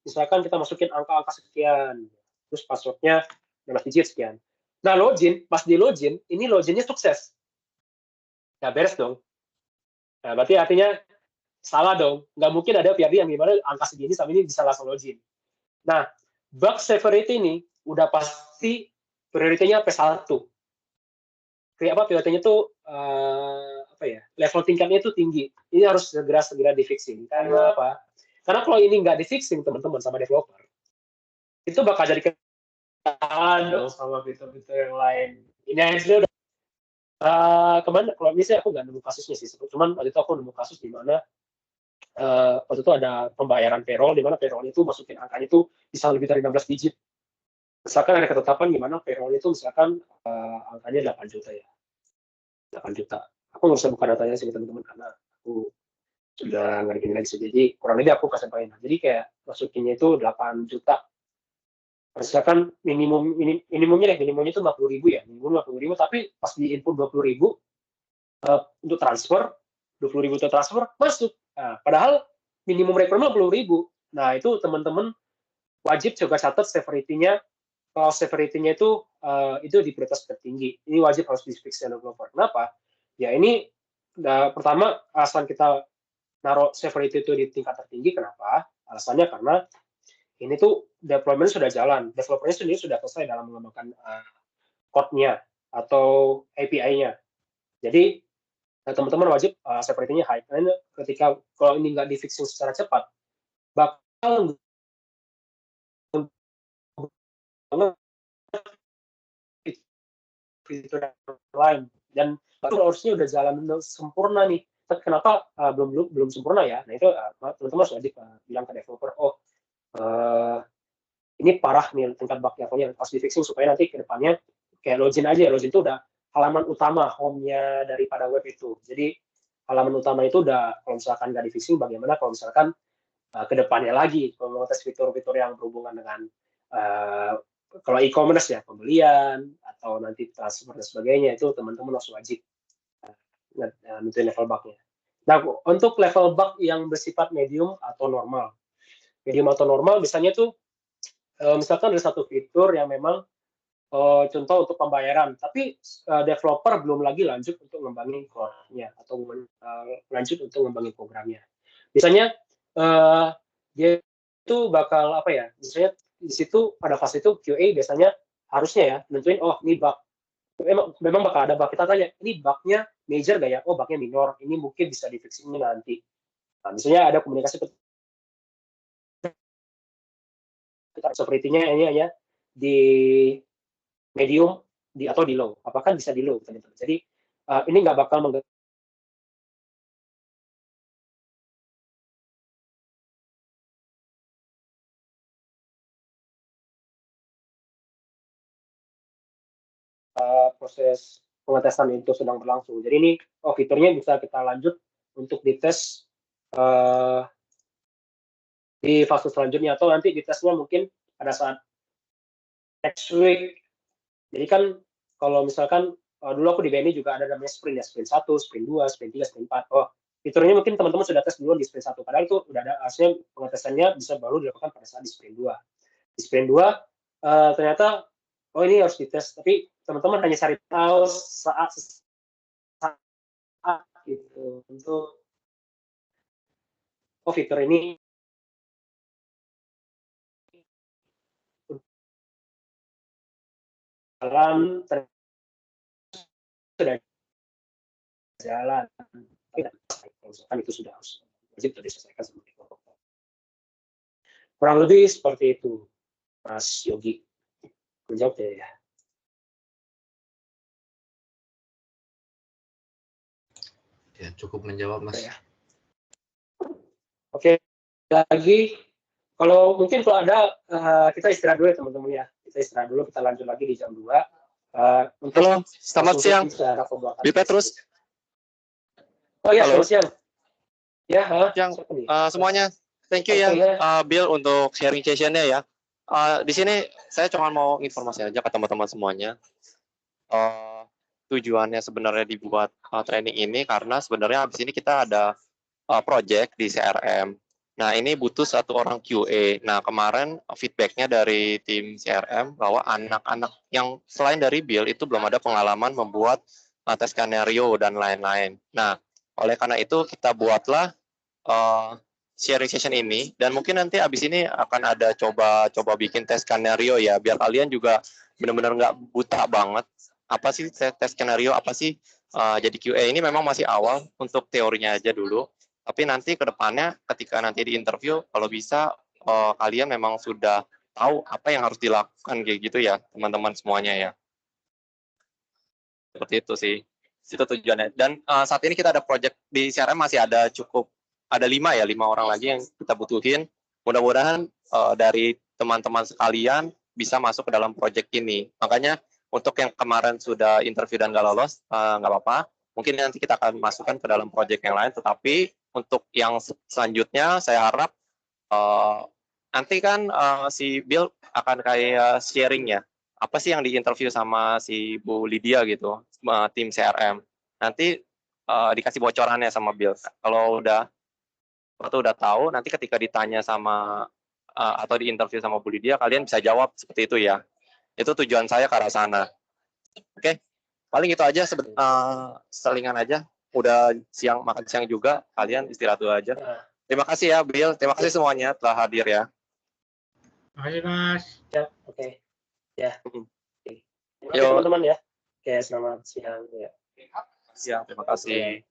misalkan kita masukin angka-angka sekian, terus passwordnya 12 digit sekian. Nah, pas di login, ini loginnya sukses. Nah, beres dong. Nah, berarti artinya salah dong. Nggak mungkin ada PRD yang gimana angka segini sama ini bisa langsung login. Nah, bug severity ini udah pasti prioritasnya P1. Prioritasnya tuh level tingkatnya itu tinggi. Ini harus segera di fixing. Karena apa? Karena kalau ini nggak di fixing teman-teman sama developer, itu bakal jadi kesalahan dong sama fitur-fitur yang lain. Ini aja udah Kemarin kalau misalnya aku nggak nemu kasusnya sih, cuman waktu itu aku nemu kasus di mana waktu itu ada pembayaran payroll, di mana payroll itu masukin angkanya itu bisa lebih dari 16 digit. Misalkan ada ketetapan di mana payroll itu misalkan angkanya 8 juta ya. 8 juta. Aku nggak usah buka datanya sih teman-teman karena aku sudah nggak bikin lagi sih. Jadi kurang lebih aku kasih poin. Jadi kayak masukinnya itu 8 juta. Misalkan minimumnya itu 50.000 ya, minimum 50.000, tapi pas di input 20.000 untuk transfer, 20.000 untuk transfer masuk. Nah, padahal minimum requirement 50.000. Nah, itu teman-teman wajib juga catat severity-nya. Kalau severity-nya itu di prioritas tertinggi. Ini wajib harus di-fix developer. Kenapa? Ya ini pertama alasan kita naruh severity itu di tingkat tertinggi. Kenapa? Alasannya karena ini tuh deployment sudah jalan, developernya sendiri sudah selesai dalam mengembangkan code-nya atau API-nya. Jadi teman-teman wajib severity-nya high. Karena ketika kalau ini nggak di-fixing secara cepat, bakal fitur lain dan harusnya udah jalan sempurna nih. Tapi kenapa belum sempurna ya? Nah itu teman-teman harus wajib bilang ke developer, ini parah nih tingkat bug levelnya, harus di-fixing supaya nanti ke depannya kayak login aja. Login itu udah halaman utama, home-nya daripada web itu. Jadi halaman utama itu udah, kalau misalkan nggak di-fixing, bagaimana kalau misalkan ke depannya lagi, kalau mau tes fitur-fitur yang berhubungan dengan kalau e-commerce ya, pembelian, atau nanti transfer dan sebagainya, itu teman-teman harus wajib nentuin level bug-nya. Nah, untuk level bug yang bersifat medium atau normal. Medium atau normal biasanya tuh misalkan ada satu fitur yang memang contoh untuk pembayaran, tapi developer belum lagi lanjut untuk ngembangin core-nya atau lanjut untuk ngembangin programnya. Biasanya dia itu bakal apa ya? Misalnya di situ pada fase itu QA biasanya harusnya ya nentuin ini bug. Memang bakal ada bug, kita tanya ini bugnya major gak ya? Oh bugnya minor, ini mungkin bisa di-fixing nanti. Nah, misalnya ada komunikasi sepertinya ini hanya di medium atau di low. Apakah bisa di low? Jadi ini nggak bakal proses pengetesan itu sedang berlangsung. Jadi ini fiturnya bisa kita lanjut untuk dites di fase selanjutnya atau nanti ditesnya mungkin pada saat next week. Jadi kan kalau misalkan dulu aku di BNI juga ada namanya sprint ya, sprint 1, sprint 2, sprint 3, sprint 4. Fiturnya mungkin teman-teman sudah tes duluan di sprint 1, padahal itu udah ada hasilnya, pengetesannya bisa baru dilakukan pada saat di sprint 2. Di sprint 2 ternyata ini harus dites, tapi teman-teman hanya cari tahu saat gitu untuk fitur ini jalan sudah jalan, kan itu sudah harus wajib diselesaikan sama developer. Kurang lebih seperti itu, Mas Yogi. Menjawab ya. Ya, cukup menjawab, Mas. Ya. Oke, lagi kalau mungkin kalau ada kita istirahat dulu ya teman-teman ya. Kita istirahat dulu, kita lanjut lagi di jam 2. Halo, selamat siang. Di Petrus. Oh ya, halo. Selamat siang. Ya, siang semuanya. Thank you ya, Bill, untuk sharing session-nya ya. Di sini saya cuma mau informasi aja ke teman-teman semuanya. Tujuannya sebenarnya dibuat training ini karena sebenarnya habis ini kita ada project di CRM. Nah, ini butuh satu orang QA. Nah, kemarin feedback-nya dari tim CRM bahwa anak-anak yang selain dari Bill itu belum ada pengalaman membuat tes skenario dan lain-lain. Nah, oleh karena itu kita buatlah sharing session ini, dan mungkin nanti abis ini akan ada coba bikin tes skenario ya, biar kalian juga benar-benar nggak buta banget. Apa sih tes skenario, apa sih jadi QA ini memang masih awal untuk teorinya aja dulu. Tapi nanti ke depannya ketika nanti di interview, kalau bisa kalian memang sudah tahu apa yang harus dilakukan kayak gitu ya, teman-teman semuanya ya. Seperti itu sih. Situ tujuannya. Dan saat ini kita ada project di CRM masih ada 5 orang lagi yang kita butuhin. Mudah-mudahan dari teman-teman sekalian bisa masuk ke dalam project ini. Makanya untuk yang kemarin sudah interview dan nggak lolos, nggak apa-apa. Mungkin nanti kita akan masukkan ke dalam project yang lain. Tetapi untuk yang selanjutnya, saya harap nanti kan si Bill akan kayak sharing ya. Apa sih yang diinterview sama si Bu Lydia gitu, tim CRM. Nanti dikasih bocorannya sama Bill. Kalau udah tahu, nanti ketika ditanya sama atau diinterview sama Bu Lydia, kalian bisa jawab seperti itu ya. Itu tujuan saya ke arah sana. Oke, paling itu aja, selingan aja. Udah siang, makan siang juga, kalian istirahat dulu aja. Terima kasih ya Bill, terima kasih semuanya telah hadir ya. Terima kasih Mas. Ya, oke. Ya. Terima kasih teman-teman ya. Oke, selamat siang ya. Siang, terima kasih.